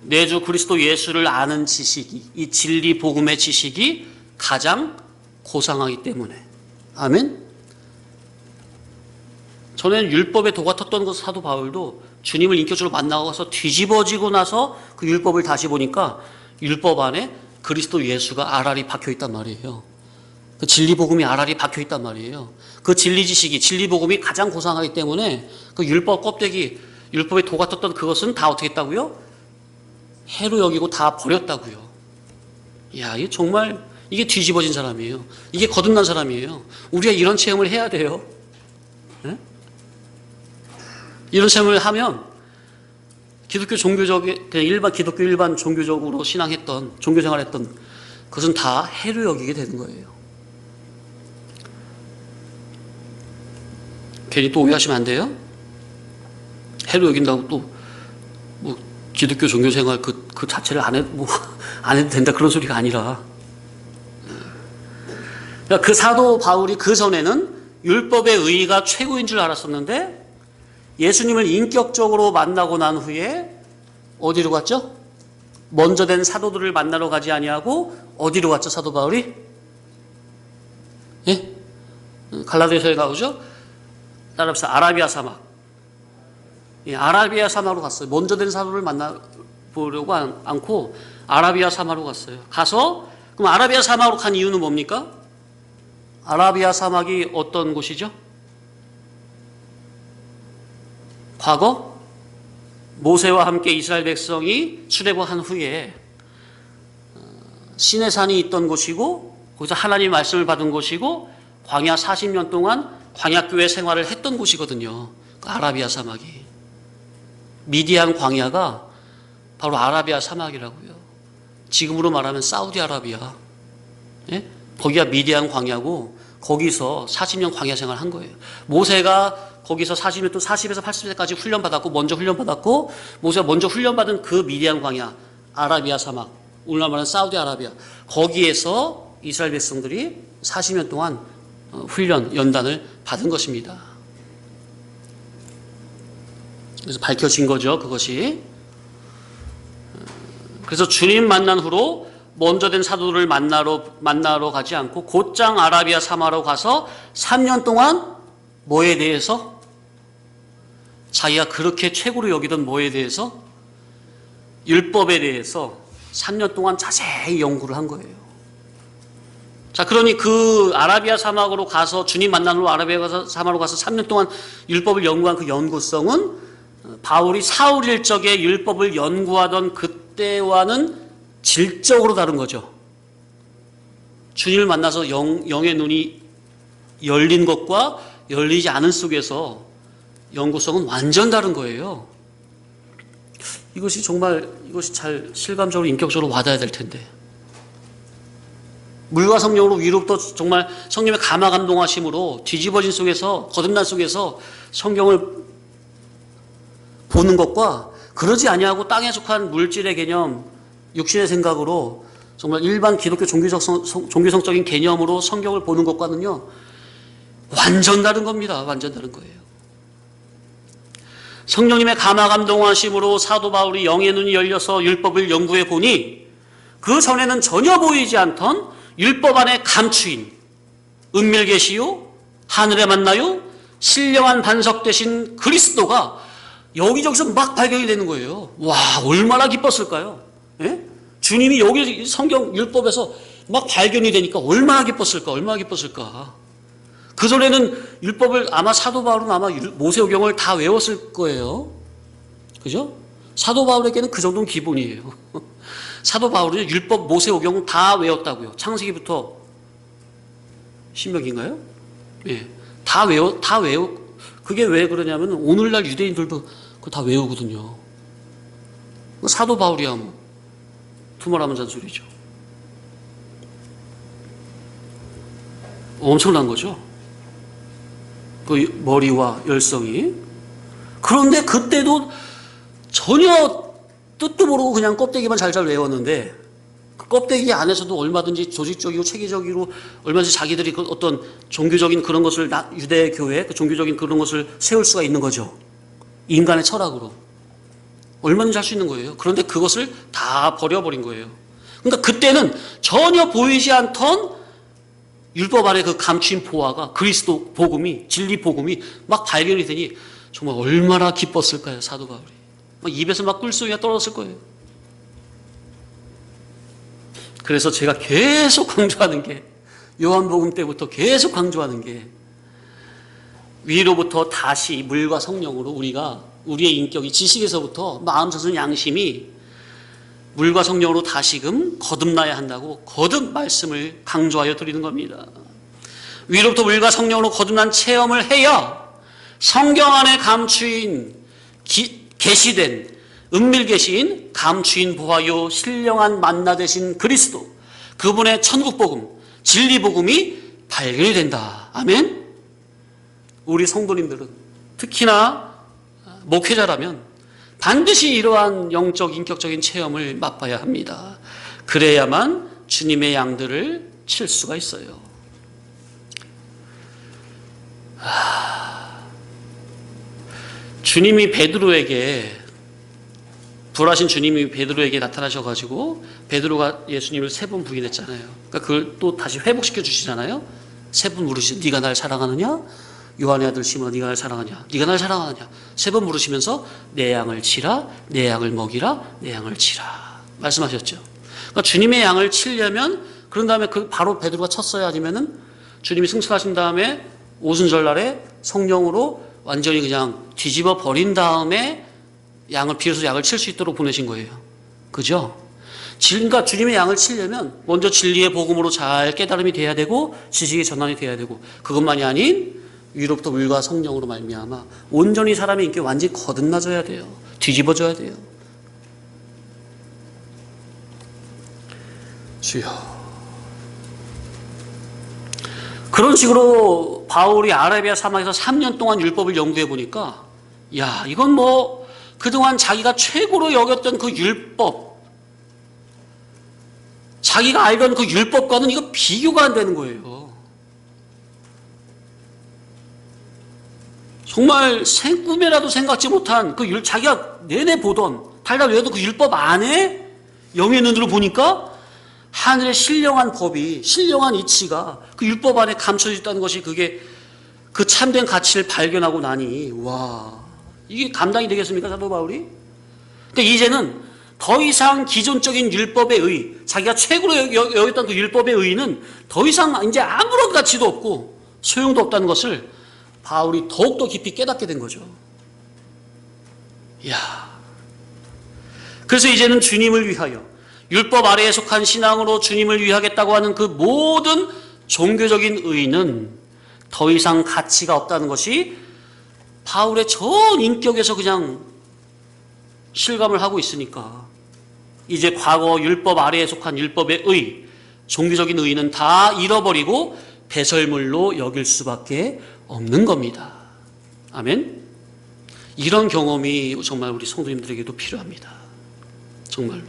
내 주 그리스도 예수를 아는 지식이, 이 진리 복음의 지식이 가장 고상하기 때문에. 아멘? 전에는 율법에 도가 텄던 그 사도 바울도 주님을 인격적으로 만나고서 뒤집어지고 나서 그 율법을 다시 보니까 율법 안에 그리스도 예수가 알알이 박혀있단 말이에요. 그 진리복음이 알알이 박혀있단 말이에요. 그 진리 지식이, 진리복음이 가장 고상하기 때문에 그 율법 껍데기, 율법에 도가 텄던 그것은 다 어떻게 했다고요? 해로 여기고 다 버렸다고요. 이야, 이게 정말, 이게 뒤집어진 사람이에요. 이게 거듭난 사람이에요. 우리가 이런 체험을 해야 돼요. 네? 이런 체험을 하면 기독교 종교적, 그냥 일반, 기독교 일반 종교적으로 신앙했던, 종교생활했던 그것은 다 해로 여기게 되는 거예요. 괜히 또 오해하시면 안 돼요? 해로 여긴다고 또, 뭐, 기독교 종교생활 그 자체를 안 해도 된다 그런 소리가 아니라. 그러니까 그 사도 바울이 그 전에는 율법의 의의가 최고인 줄 알았었는데 예수님을 인격적으로 만나고 난 후에 어디로 갔죠? 먼저 된 사도들을 만나러 가지 아니하고 어디로 갔죠, 사도 바울이? 예? 갈라디아서에 나오죠? 따라합시다. 아라비아 사막. 예, 아라비아 사막으로 갔어요. 먼저 된 사도를 만나보려고 않고 아라비아 사막으로 갔어요. 가서 그럼 아라비아 사막으로 간 이유는 뭡니까? 아라비아 사막이 어떤 곳이죠? 과거 모세와 함께 이스라엘 백성이 출애굽한 후에 시내산이 있던 곳이고 거기서 하나님의 말씀을 받은 곳이고 광야 40년 동안 광야교회 생활을 했던 곳이거든요. 그 아라비아 사막이. 미디안 광야가 바로 아라비아 사막이라고요. 지금으로 말하면 사우디아라비아. 예? 거기가 미디안 광야고 거기서 40년 광야 생활을 한 거예요. 모세가 거기서 40년 또 40에서 80세까지 훈련받았고 먼저 훈련받았고 모세가 먼저 훈련받은 그 미디안 광야 아라비아 사막 오늘날 말하는 사우디아라비아 거기에서 이스라엘 백성들이 40년 동안 훈련 연단을 받은 것입니다. 그래서 밝혀진 거죠, 그것이. 그래서 주님 만난 후로 먼저 된 사도들을 만나러 가지 않고 곧장 아라비아 사마로 가서 3년 동안 뭐에 대해서? 자기가 그렇게 최고로 여기던 뭐에 대해서? 율법에 대해서 3년 동안 자세히 연구를 한 거예요. 자, 그러니 그 아라비아 사막으로 가서 주님 만난 후로 아라비아 사막으로 가서 3년 동안 율법을 연구한 그 연구성은 바울이 사울 일적에 율법을 연구하던 그때와는 질적으로 다른 거죠. 주님을 만나서 영의 눈이 열린 것과 열리지 않은 속에서 연구성은 완전 다른 거예요. 이것이 잘 실감적으로 인격적으로 와닿아야 될 텐데. 물과 성령으로 위로부터 정말 성령의 감화 감동하심으로 뒤집어진 속에서 거듭난 속에서 성경을 보는 것과 그러지 아니하고 땅에 속한 물질의 개념, 육신의 생각으로 정말 일반 기독교 종교성적인 개념으로 성경을 보는 것과는요 완전 다른 겁니다. 완전 다른 거예요. 성령님의 감화 감동하심으로 사도 바울이 영의 눈이 열려서 율법을 연구해 보니 그 전에는 전혀 보이지 않던 율법 안에 감추인 은밀계시요 하늘에 만나요 신령한 반석 되신 그리스도가 여기저기서 막 발견이 되는 거예요. 와, 얼마나 기뻤을까요? 예? 주님이 여기 성경 율법에서 막 발견이 되니까 얼마나 기뻤을까? 얼마나 기뻤을까? 그전에는 율법을 아마 사도 바울은 아마 모세오경을 다 외웠을 거예요. 그죠? 사도 바울에게는 그 정도는 기본이에요. 사도 바울은 율법 모세오경 다 외웠다고요. 창세기부터 신명기인가요? 예. 다 외워. 그게 왜 그러냐면 오늘날 유대인들도 그거 다 외우거든요. 사도 바울이야 뭐. 두말하면 잔소리죠. 엄청난 거죠. 그 머리와 열성이. 그런데 그때도 전혀 뜻도 모르고 그냥 껍데기만 잘잘 외웠는데 그 껍데기 안에서도 얼마든지 조직적이고 체계적이고 얼마든지 자기들이 그 어떤 종교적인 그런 것을 유대교회 그 종교적인 그런 것을 세울 수가 있는 거죠. 인간의 철학으로. 얼마든지 할 수 있는 거예요. 그런데 그것을 다 버려버린 거예요. 그러니까 그때는 전혀 보이지 않던 율법 안에 그 감추인 보화가 그리스도 복음이, 진리 복음이 막 발견이 되니 정말 얼마나 기뻤을까요, 사도 바울이. 막 입에서 막 꿀소리가 떨어졌을 거예요. 그래서 제가 계속 강조하는 게, 요한복음 때부터 계속 강조하는 게, 위로부터 다시 물과 성령으로 우리의 인격이, 지식에서부터 마음, 자손, 양심이 물과 성령으로 다시금 거듭나야 한다고 거듭 말씀을 강조하여 드리는 겁니다. 위로부터 물과 성령으로 거듭난 체험을 해야 성경 안에 감추인, 계시된, 은밀 계시인 감추인 보화요 신령한 만나 되신 그리스도, 그분의 천국복음, 진리복음이 발견이 된다. 아멘? 우리 성도님들은, 특히나 목회자라면 반드시 이러한 영적, 인격적인 체험을 맛봐야 합니다. 그래야만 주님의 양들을 칠 수가 있어요. 주님이 베드로에게, 불하신 주님이 베드로에게 나타나셔가지고 베드로가 예수님을 3번 부인했잖아요. 그러니까 그걸 또 다시 회복시켜 주시잖아요. 3번 물으시죠. 네가 날 사랑하느냐? 요한의 아들 시몬아, 네가 날 사랑하냐? 네가 날 사랑하느냐? 3번 물으시면서 내 양을 치라, 내 양을 먹이라, 내 양을 치라 말씀하셨죠. 그러니까 주님의 양을 치려면, 그런 다음에 바로 베드로가 쳤어요? 아니면은 주님이 승천하신 다음에 오순절날에 성령으로 완전히 그냥 뒤집어 버린 다음에 양을, 비로소 양을 칠 수 있도록 보내신 거예요. 그죠? 그러니까 주님의 양을 치려면 먼저 진리의 복음으로 잘 깨달음이 돼야 되고, 지식이 전환이 돼야 되고, 그것만이 아닌 위로부터 물과 성령으로 말미암아 온전히 사람의 인격이 완전히 거듭나져야 돼요. 뒤집어져야 돼요. 주여. 그런 식으로 바울이 아라비아 사막에서 3년 동안 율법을 연구해 보니까, 야, 이건 뭐 그동안 자기가 최고로 여겼던 그 율법, 자기가 알던 그 율법과는 이거 비교가 안 되는 거예요. 정말 꿈에라도 생각지 못한 자기가 내내 보던, 달달 외워도 그 율법 안에 영의 눈으로 보니까 하늘의 신령한 법이, 신령한 이치가 그 율법 안에 감춰져 있다는 것이, 그게 그 참된 가치를 발견하고 나니, 와, 이게 감당이 되겠습니까, 사도 바울이? 근데 이제는 더 이상 기존적인 율법의 의, 자기가 최고로 여겼던 그 율법의 의는 더 이상 이제 아무런 가치도 없고 소용도 없다는 것을 바울이 더욱더 깊이 깨닫게 된 거죠. 이야. 그래서 이제는 주님을 위하여, 율법 아래에 속한 신앙으로 주님을 위하겠다고 하는 그 모든 종교적인 의는 더 이상 가치가 없다는 것이 바울의 전 인격에서 그냥 실감을 하고 있으니까, 이제 과거 율법 아래에 속한 율법의 의, 종교적인 의는 다 잃어버리고 배설물로 여길 수밖에 없는 겁니다. 아멘? 이런 경험이 정말 우리 성도님들에게도 필요합니다. 정말로.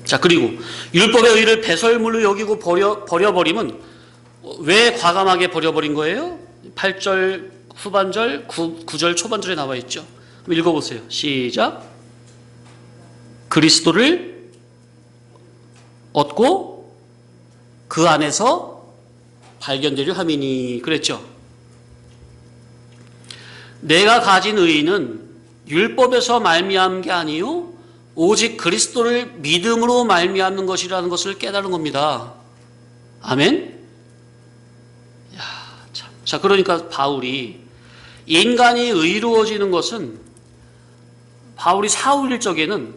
자, 그리고 율법의 의를 배설물로 여기고 버려버리면, 왜 과감하게 버려버린 거예요? 8절 후반절, 9절 초반절에 나와 있죠. 읽어보세요. 시작. 그리스도를 얻고 그 안에서 발견되려 함이니, 그랬죠. 내가 가진 의의는 율법에서 말미암은 게 아니요 오직 그리스도를 믿음으로 말미암는 것이라는 것을 깨달은 겁니다. 아멘? 야, 참. 자, 그러니까 바울이, 인간이 의로워지는 것은, 바울이 사울 일적에는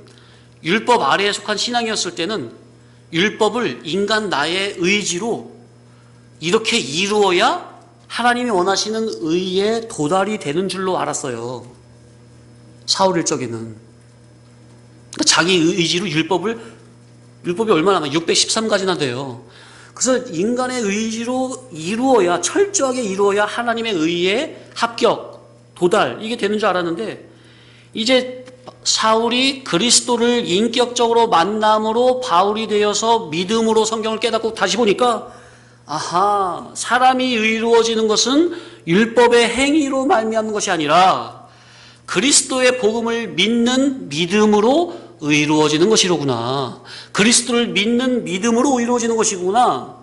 율법 아래에 속한 신앙이었을 때는 율법을 인간 나의 의지로 이렇게 이루어야 하나님이 원하시는 의에 도달이 되는 줄로 알았어요. 사울 일적에는. 그러니까 자기 의지로 율법이 얼마나 많아요? 613가지나 돼요. 그래서 인간의 의지로 이루어야, 철저하게 이루어야 하나님의 의에 합격, 도달, 이게 되는 줄 알았는데, 이제 사울이 그리스도를 인격적으로 만남으로 바울이 되어서 믿음으로 성경을 깨닫고 다시 보니까, 아하, 사람이 의로워지는 것은 율법의 행위로 말미암는 것이 아니라 그리스도의 복음을 믿는 믿음으로 의로워지는 것이로구나. 그리스도를 믿는 믿음으로 의로워지는 것이구나.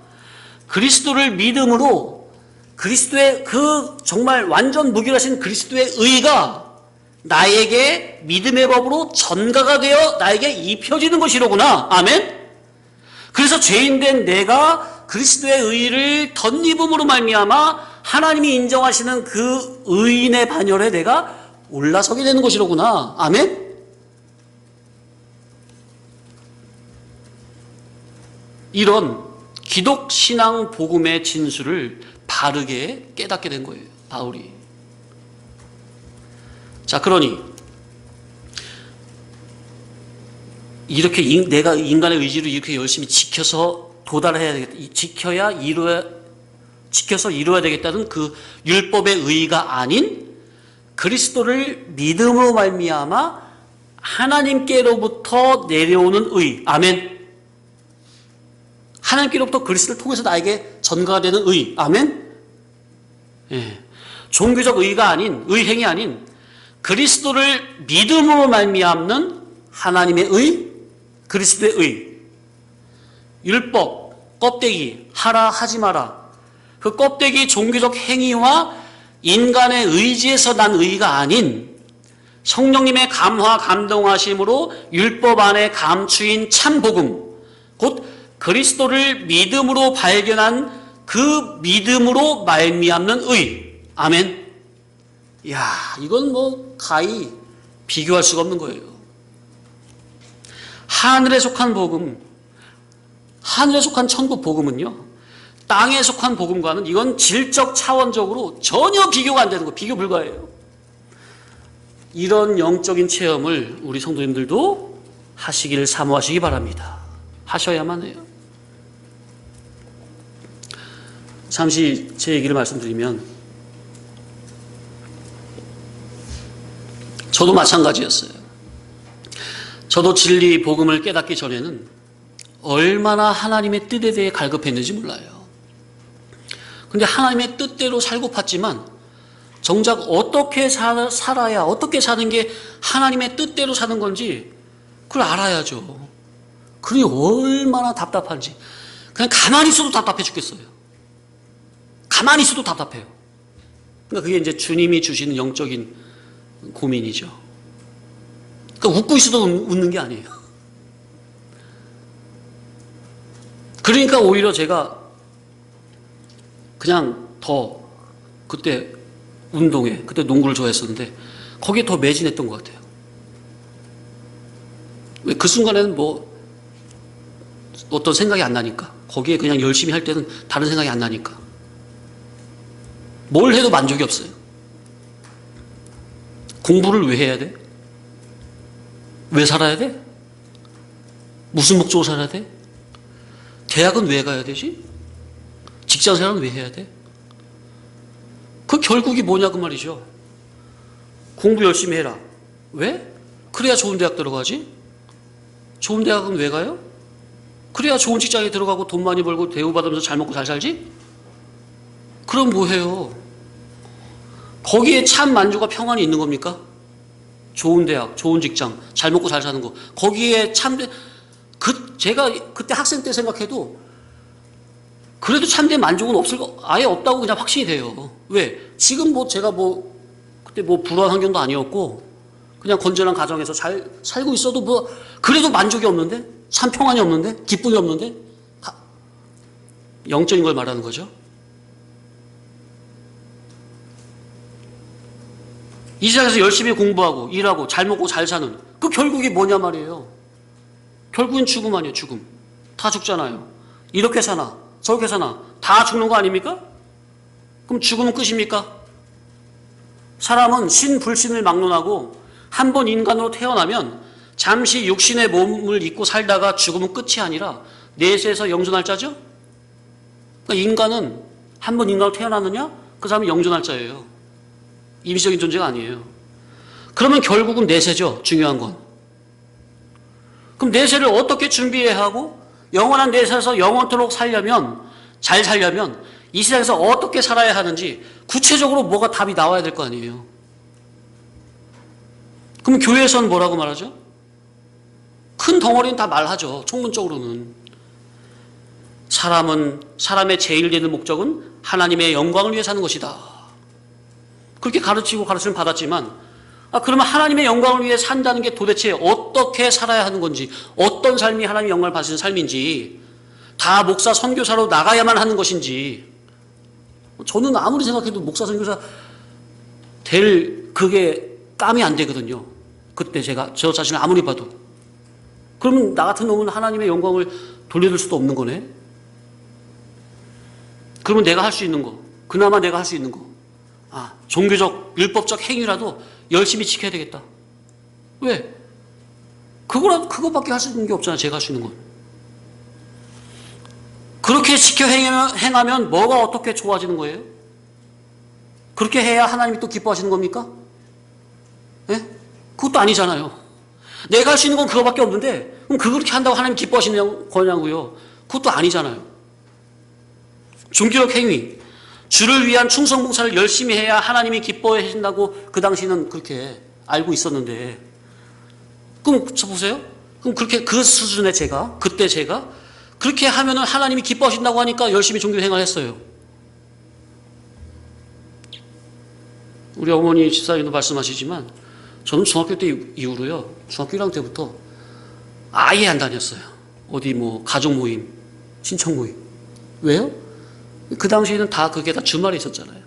그리스도를 믿음으로 그리스도의 그 정말 완전 무결하신 그리스도의 의가 나에게 믿음의 법으로 전가가 되어 나에게 입혀지는 것이로구나. 아멘. 그래서 죄인된 내가 그리스도의 의를 덧입음으로 말미암아 하나님이 인정하시는 그 의인의 반열에 내가 올라서게 되는 것이로구나. 아멘. 이런 기독신앙 복음의 진수를 바르게 깨닫게 된 거예요, 바울이. 자, 그러니 이렇게 내가 인간의 의지를 이렇게 열심히 지켜서 도달해야 되겠다. 지켜서 이루어야 되겠다는 그 율법의 의가 아닌 그리스도를 믿음으로 말미암아 하나님께로부터 내려오는 의. 아멘. 하나님께로부터 그리스도를 통해서 나에게 전가가 되는 의. 아멘. 예. 종교적 의가 아닌, 의행이 아닌 그리스도를 믿음으로 말미암는 하나님의 의, 그리스도의 의. 율법, 껍데기, 하라 하지 마라. 그 껍데기 종교적 행위와 인간의 의지에서 난 의가 아닌 성령님의 감화 감동하심으로 율법 안에 감추인 참 복음, 곧 그리스도를 믿음으로 발견한 그 믿음으로 말미암는 의. 아멘. 이야, 이건 뭐 가히 비교할 수가 없는 거예요. 하늘에 속한 복음, 하늘에 속한 천국 복음은요, 땅에 속한 복음과는 이건 질적 차원적으로 전혀 비교가 안 되는 거예요. 비교 불가해요. 이런 영적인 체험을 우리 성도님들도 하시기를 사모하시기 바랍니다. 하셔야만 해요. 잠시 제 얘기를 말씀드리면 저도 마찬가지였어요. 저도 진리 복음을 깨닫기 전에는 얼마나 하나님의 뜻에 대해 갈급했는지 몰라요. 근데 하나님의 뜻대로 살고팠지만 정작 어떻게 살아야, 어떻게 사는 게 하나님의 뜻대로 사는 건지 그걸 알아야죠. 그게 얼마나 답답한지. 그냥 가만히 있어도 답답해 죽겠어요. 가만히 있어도 답답해요. 그러니까 그게 이제 주님이 주시는 영적인 고민이죠. 그러니까 웃고 있어도 웃는 게 아니에요. 그러니까 오히려 제가 그냥 더 그때 운동에, 그때 농구를 좋아했었는데 거기에 더 매진했던 것 같아요. 왜 그 순간에는 뭐 어떤 생각이 안 나니까, 거기에 그냥 열심히 할 때는 다른 생각이 안 나니까 뭘 해도 만족이 없어요. 공부를 왜 해야 돼? 왜 살아야 돼? 무슨 목적으로 살아야 돼? 대학은 왜 가야 되지? 직장 생활은 왜 해야 돼? 그 결국이 뭐냐 그 말이죠. 공부 열심히 해라. 왜? 그래야 좋은 대학 들어가지. 좋은 대학은 왜 가요? 그래야 좋은 직장에 들어가고 돈 많이 벌고 대우받으면서 잘 먹고 잘 살지? 그럼 뭐 해요? 거기에 참 만족과 평안이 있는 겁니까? 좋은 대학, 좋은 직장, 잘 먹고 잘 사는 거. 거기에 참된, 제가 그때 학생 때 생각해도 그래도 참된 만족은 아예 없다고 그냥 확신이 돼요. 왜? 지금 뭐 제가 뭐 그때 뭐 불우한 환경도 아니었고 그냥 건전한 가정에서 잘 살고 있어도 뭐 그래도 만족이 없는데? 참 평안이 없는데? 기쁨이 없는데? 영적인 걸 말하는 거죠. 이 세상에서 열심히 공부하고 일하고 잘 먹고 잘 사는 그 결국이 뭐냐 말이에요. 결국엔 죽음 아니에요. 죽음. 다 죽잖아요. 이렇게 사나 저렇게 사나 다 죽는 거 아닙니까? 그럼 죽음은 끝입니까? 사람은 신불신을 막론하고 한 번 인간으로 태어나면 잠시 육신의 몸을 입고 살다가 죽음은 끝이 아니라 내세에서 영존할 자죠? 그러니까 인간은 한 번 인간으로 태어났느냐? 그 사람은 영존할 자예요. 임시적인 존재가 아니에요. 그러면 결국은 내세죠. 중요한 건. 그럼 내세를 어떻게 준비해야 하고 영원한 내세에서 영원토록 살려면, 잘 살려면 이 세상에서 어떻게 살아야 하는지 구체적으로 뭐가 답이 나와야 될 거 아니에요. 그럼 교회에서는 뭐라고 말하죠? 큰 덩어리는 다 말하죠. 총론적으로는. 사람의 제일 되는 목적은 하나님의 영광을 위해 사는 것이다. 그렇게 가르치고 가르침을 받았지만, 그러면 하나님의 영광을 위해 산다는 게 도대체 어떻게 살아야 하는 건지, 어떤 삶이 하나님의 영광을 받으시는 삶인지, 다 목사 선교사로 나가야만 하는 것인지, 저는 아무리 생각해도 목사 선교사 그게 깜이 안 되거든요. 그때 저 자신을 아무리 봐도. 그러면 나 같은 놈은 하나님의 영광을 돌려줄 수도 없는 거네. 그러면 내가 할 수 있는 거, 그나마 내가 할 수 있는 거, 종교적, 율법적 행위라도 열심히 지켜야 되겠다. 왜? 그거밖에 할 수 있는 게 없잖아요. 제가 할 수 있는 건. 그렇게 지켜 행하면 뭐가 어떻게 좋아지는 거예요? 그렇게 해야 하나님이 또 기뻐하시는 겁니까? 예? 그것도 아니잖아요. 내가 할 수 있는 건 그거밖에 없는데, 그럼 그렇게 한다고 하나님 기뻐하시는 거냐고요? 그것도 아니잖아요. 종교적 행위, 주를 위한 충성 봉사를 열심히 해야 하나님이 기뻐해 주신다고 그 당시는 그렇게 알고 있었는데, 그럼 저 보세요. 그럼 그렇게 그 수준의 그때 제가 그렇게 하면은 하나님이 기뻐하신다고 하니까 열심히 종교 생활을 했어요. 우리 어머니 집사님도 말씀하시지만 저는 중학교 때 이후로요, 중학교 1학년 때부터 아예 안 다녔어요. 어디 가족 모임, 친척 모임. 왜요? 그 당시에는 그게 다 주말에 있었잖아요.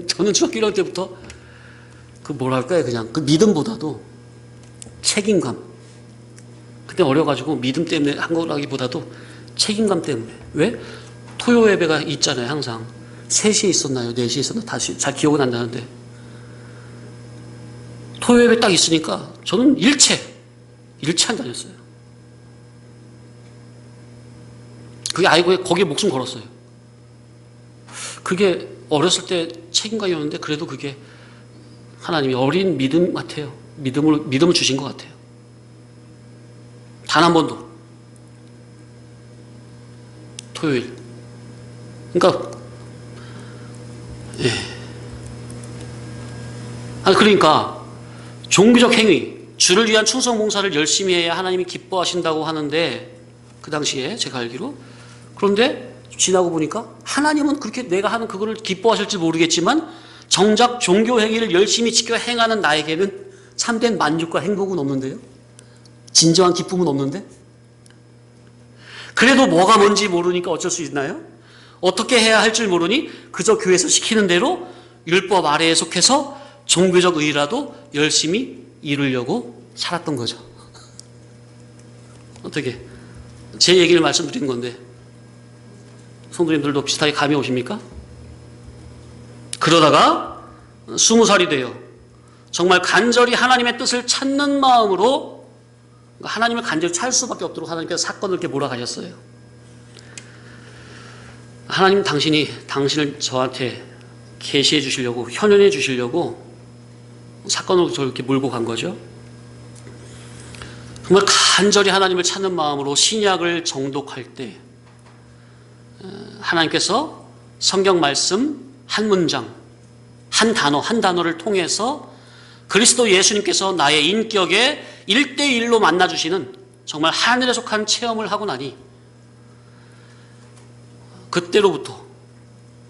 저는 중학교 1학년 때부터 그냥 그 믿음보다도 책임감. 그때 어려가지고 믿음 때문에 한 거라기보다도 책임감 때문에. 왜? 토요 예배가 있잖아요, 항상. 3시에 있었나요? 4시에 있었나? 다시 잘 기억은 안 나는데. 토요 예배 딱 있으니까 저는 일체 안 다녔어요. 그게 아이고 거기에 목숨 걸었어요. 그게 어렸을 때 책임감이었는데 그래도 그게 하나님이 어린 믿음 같아요. 믿음을 주신 것 같아요. 단 한 번도. 토요일. 그러니까 그러니까 종교적 행위, 주를 위한 충성 봉사를 열심히 해야 하나님이 기뻐하신다고 하는데 그 당시에 제가 알기로. 그런데 지나고 보니까 하나님은 그렇게 내가 하는 그거를 기뻐하실지 모르겠지만 정작 종교 행위를 열심히 지켜 행하는 나에게는 참된 만족과 행복은 없는데요. 진정한 기쁨은 없는데. 그래도 뭐가 뭔지 모르니까 어쩔 수 있나요? 어떻게 해야 할 줄 모르니 그저 교회에서 시키는 대로 율법 아래에 속해서 종교적 의라도 열심히 이루려고 살았던 거죠. 어떻게? 제 얘기를 말씀드리는 건데 성도님들도 비슷하게 감이 오십니까? 그러다가 20살이 돼요. 정말 간절히 하나님의 뜻을 찾는 마음으로 하나님을 간절히 찾을 수밖에 없도록 하나님께서 사건을 이렇게 몰아가셨어요. 하나님 당신을 저한테 계시해 주시려고, 현현해 주시려고 사건을 저렇게 몰고 간 거죠. 정말 간절히 하나님을 찾는 마음으로 신약을 정독할 때 하나님께서 성경 말씀 한 문장, 한 단어를 통해서 그리스도 예수님께서 나의 인격에 1대1로 만나주시는 정말 하늘에 속한 체험을 하고 나니 그때로부터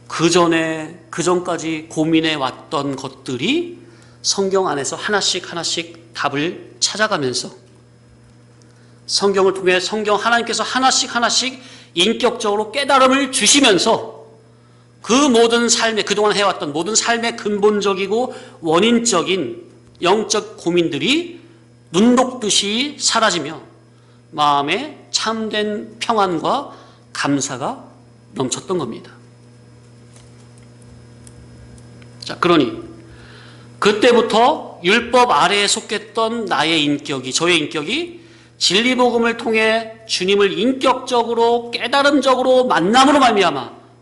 그 전까지 고민해 왔던 것들이 성경 안에서 하나씩 답을 찾아가면서 성경을 통해 하나님께서 하나씩 인격적으로 깨달음을 주시면서 그 모든 그동안 해왔던 모든 삶의 근본적이고 원인적인 영적 고민들이 눈 녹듯이 사라지며 마음에 참된 평안과 감사가 넘쳤던 겁니다. 자, 그러니 그때부터 율법 아래에 속했던 저의 인격이 진리복음을 통해 주님을 인격적으로 깨달음적으로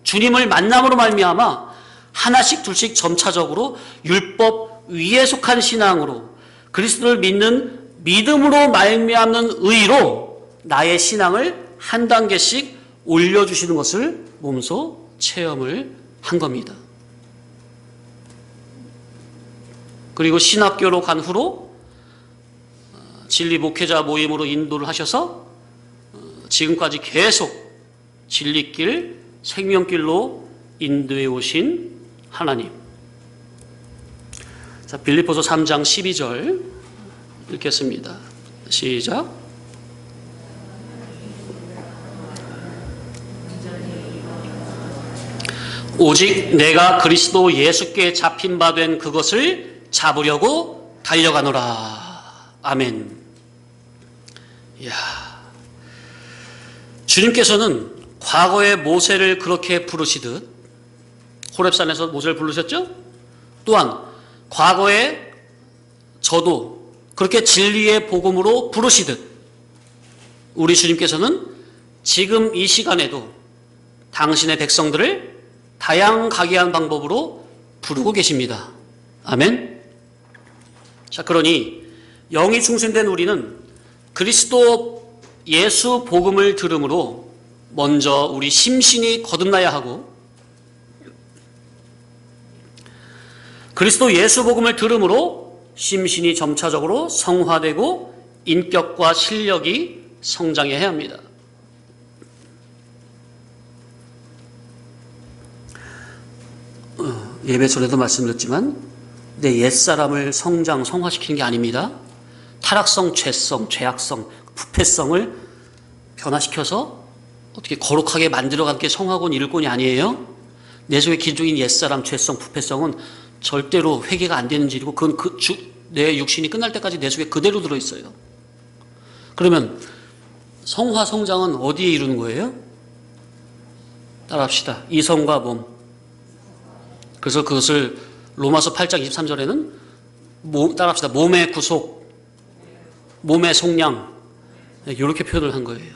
주님을 만남으로 말미암아 하나씩 둘씩 점차적으로 율법 위에 속한 신앙으로 그리스도를 믿는 믿음으로 말미암는 의로 나의 신앙을 한 단계씩 올려주시는 것을 몸소 체험을 한 겁니다. 그리고 신학교로 간 후로 진리 목회자 모임으로 인도를 하셔서 지금까지 계속 진리길, 생명길로 인도해 오신 하나님. 자, 빌립보서 3장 12절 읽겠습니다. 시작. 오직 내가 그리스도 예수께 잡힌 바 된 그것을 잡으려고 달려가노라. 아멘. 이야. 주님께서는 과거에 모세를 그렇게 부르시듯, 호렙산에서 모세를 부르셨죠? 또한 과거에 저도 그렇게 진리의 복음으로 부르시듯 우리 주님께서는 지금 이 시간에도 당신의 백성들을 다양가계한 방법으로 부르고 계십니다. 아멘. 자, 그러니 영이 충신된 우리는 그리스도 예수 복음을 들음으로 먼저 우리 심신이 거듭나야 하고, 그리스도 예수 복음을 들음으로 심신이 점차적으로 성화되고 인격과 실력이 성장해야 합니다. 예배 전에도 말씀드렸지만 내 옛사람을 성화시키는 게 아닙니다. 타락성, 죄성, 죄악성, 부패성을 변화시켜서 어떻게 거룩하게 만들어가는 게 성화곤 이룰곤이 아니에요. 내 속에 기존인 옛사람, 죄성, 부패성은 절대로 회개가 안 되는 일이고, 그건 내 육신이 끝날 때까지 내 속에 그대로 들어있어요. 그러면 성화, 성장은 어디에 이루는 거예요? 따라합시다. 이성과 몸. 그래서 그것을 로마서 8장 23절에는 따라합시다. 몸의 구속, 몸의 속량, 이렇게 표현을 한 거예요.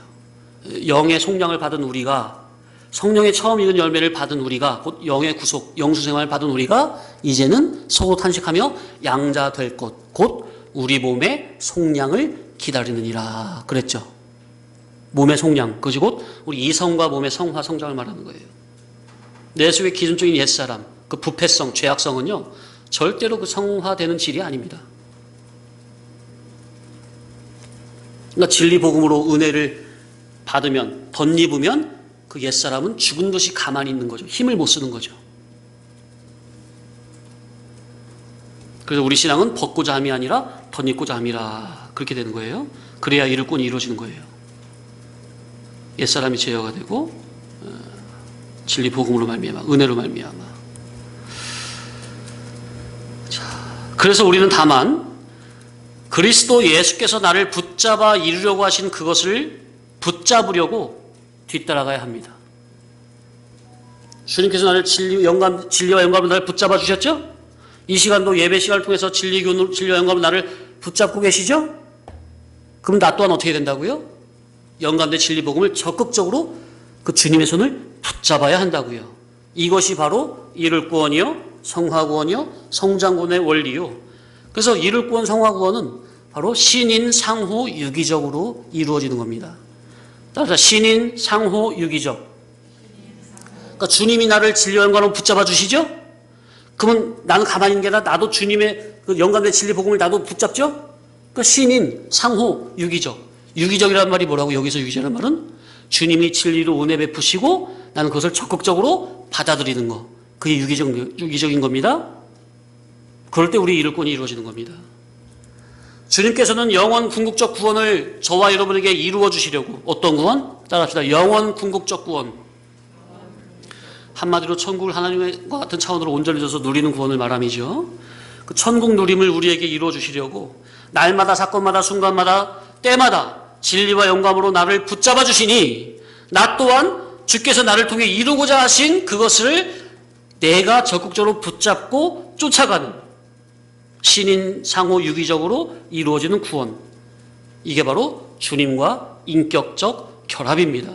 영의 속량을 받은 우리가, 성령의 처음 익은 열매를 받은 우리가, 곧 영의 구속, 영수생활을 받은 우리가 이제는 서로 탄식하며 양자 될 것, 곧 우리 몸의 속량을 기다리느니라 그랬죠. 몸의 속량, 그것이 곧 우리 이성과 몸의 성화, 성장을 말하는 거예요. 내 속에 기존적인 옛사람, 그 부패성, 죄악성은요, 절대로 그 성화되는 질이 아닙니다. 그러니까 진리 복음으로 은혜를 받으면, 덧입으면 그 옛사람은 죽은 듯이 가만히 있는 거죠. 힘을 못 쓰는 거죠. 그래서 우리 신앙은 벗고자 함이 아니라 덧입고자 함이라, 그렇게 되는 거예요. 그래야 이룰 꾼이 이루어지는 거예요. 옛사람이 제어가 되고 진리 복음으로 말미암아, 은혜로 말미암아. 그래서 우리는 다만 그리스도 예수께서 나를 붙잡아 이루려고 하신 그것을 붙잡으려고 뒤따라가야 합니다. 주님께서 나를 진리와 영감으로 나를 붙잡아 주셨죠? 이 시간도 예배 시간을 통해서 진리와 영감으로 나를 붙잡고 계시죠? 그럼 나 또한 어떻게 된다고요? 영감된 진리 복음을 적극적으로 그 주님의 손을 붙잡아야 한다고요. 이것이 바로 이룰 구원이요, 성화구원이요, 성장구원의 원리요. 그래서 이룰 구원, 성화구원은 바로 신인, 상호, 유기적으로 이루어지는 겁니다. 따라서 신인, 상호, 유기적. 그러니까 주님이 나를 진리와 영감으로 붙잡아 주시죠? 그러면 나는 가만히 있는 게 아니라 나도 주님의 그 영감된 진리 복음을 나도 붙잡죠? 그러니까 신인, 상호, 유기적. 유기적이라는 말이 뭐라고? 여기서 유기적이라는 말은 주님이 진리로 은혜 베푸시고 나는 그것을 적극적으로 받아들이는 거. 그게 유기적인 겁니다. 그럴 때 우리 이룰 구원이 이루어지는 겁니다. 주님께서는 영원 궁극적 구원을 저와 여러분에게 이루어 주시려고, 어떤 구원? 따라합시다. 영원 궁극적 구원. 한마디로 천국을 하나님과 같은 차원으로 온전해져서 누리는 구원을 말함이죠. 그 천국 누림을 우리에게 이루어 주시려고 날마다, 사건마다, 순간마다, 때마다 진리와 영감으로 나를 붙잡아 주시니, 나 또한 주께서 나를 통해 이루고자 하신 그것을 내가 적극적으로 붙잡고 쫓아가는 신인, 상호, 유기적으로 이루어지는 구원. 이게 바로 주님과 인격적 결합입니다.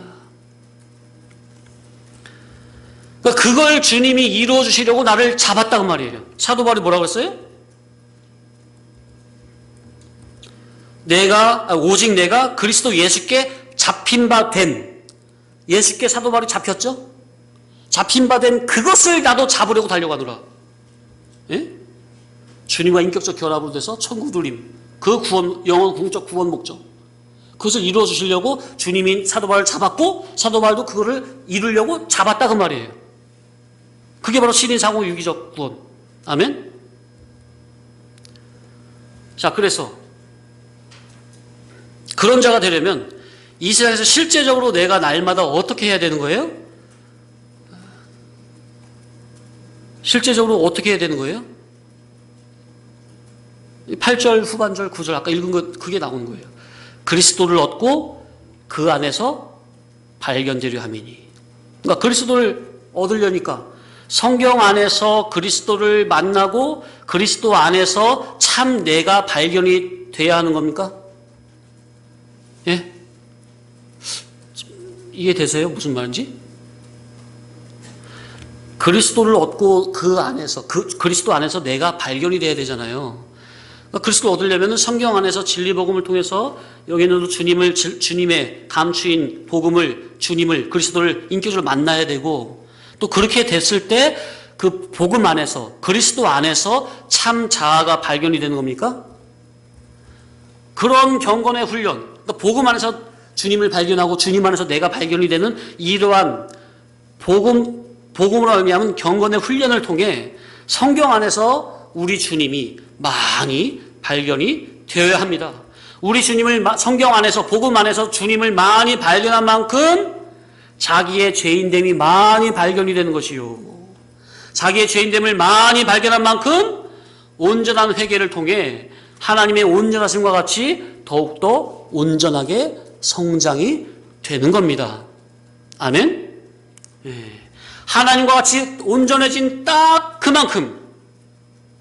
그러니까 그걸 주님이 이루어 주시려고 나를 잡았단 말이에요. 사도 바울이 뭐라고 했어요? 오직 내가 그리스도 예수께 잡힌 바 된, 예수께 사도 바울이 잡혔죠? 잡힌 바 된 그것을 나도 잡으려고 달려가노라. 예? 주님과 인격적 결합으로 돼서 천국 누림, 그 구원, 영원 궁적 구원 목적. 그것을 이루어 주시려고 주님이 사도 바울을 잡았고 사도 바울도 그거를 이루려고 잡았다 그 말이에요. 그게 바로 신인상호 유기적 구원. 아멘. 자, 그래서 그런 자가 되려면 이 세상에서 실제적으로 내가 날마다 어떻게 해야 되는 거예요? 실제적으로 어떻게 해야 되는 거예요? 8절 후반절 9절 아까 읽은 거 그게 나오는 거예요. 그리스도를 얻고 그 안에서 발견되려 함이니. 그러니까 그리스도를 얻으려니까 성경 안에서 그리스도를 만나고 그리스도 안에서 참 내가 발견이 돼야 하는 겁니까? 예? 이해되세요? 무슨 말인지? 그리스도를 얻고 그 안에서 그리스도 안에서 내가 발견이 돼야 되잖아요. 그러니까 그리스도를 얻으려면 성경 안에서 진리 복음을 통해서 여기는 주님의 감추인 복음을 주님을 그리스도를 인격적으로 만나야 되고 또 그렇게 됐을 때 그 복음 안에서 그리스도 안에서 참 자아가 발견이 되는 겁니까? 그런 경건의 훈련, 그러니까 복음 안에서 주님을 발견하고 주님 안에서 내가 발견이 되는 이러한 복음으로 말미암은 경건의 훈련을 통해 성경 안에서 우리 주님이 많이 발견이 되어야 합니다. 우리 주님을 성경 안에서 복음 안에서 주님을 많이 발견한 만큼 자기의 죄인됨이 많이 발견이 되는 것이요. 자기의 죄인됨을 많이 발견한 만큼 온전한 회개를 통해 하나님의 온전하심과 같이 더욱더 온전하게 성장이 되는 겁니다. 아멘? 예. 하나님과 같이 온전해진 딱 그만큼.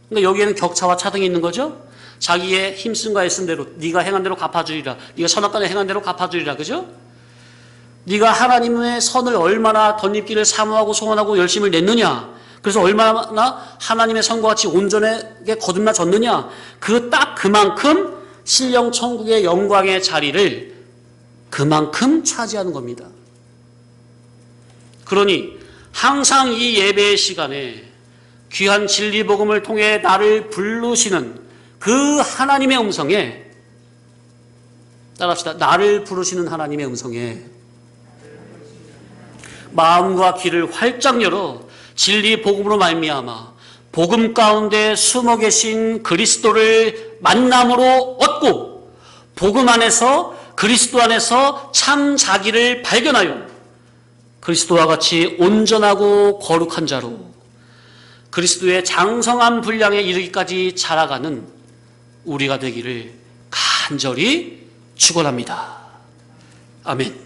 그러니까 여기에는 격차와 차등이 있는 거죠. 자기의 힘쓴과 애쓴 대로 네가 행한 대로 갚아주리라. 네가 선악간에 행한 대로 갚아주리라. 그죠? 네가 하나님의 선을 얼마나 덧입기를 사모하고 소원하고 열심을 냈느냐. 그래서 얼마나 하나님의 선과 같이 온전하게 거듭나졌느냐. 그 딱 그만큼 신령 천국의 영광의 자리를 그만큼 차지하는 겁니다. 그러니 항상 이 예배의 시간에 귀한 진리 복음을 통해 나를 부르시는 그 하나님의 음성에 따라합시다. 나를 부르시는 하나님의 음성에 마음과 귀를 활짝 열어 진리 복음으로 말미암아 복음 가운데 숨어 계신 그리스도를 만남으로 얻고 복음 안에서 그리스도 안에서 참 자기를 발견하여 그리스도와 같이 온전하고 거룩한 자로 그리스도의 장성한 분량에 이르기까지 자라가는 우리가 되기를 간절히 축원합니다. 아멘.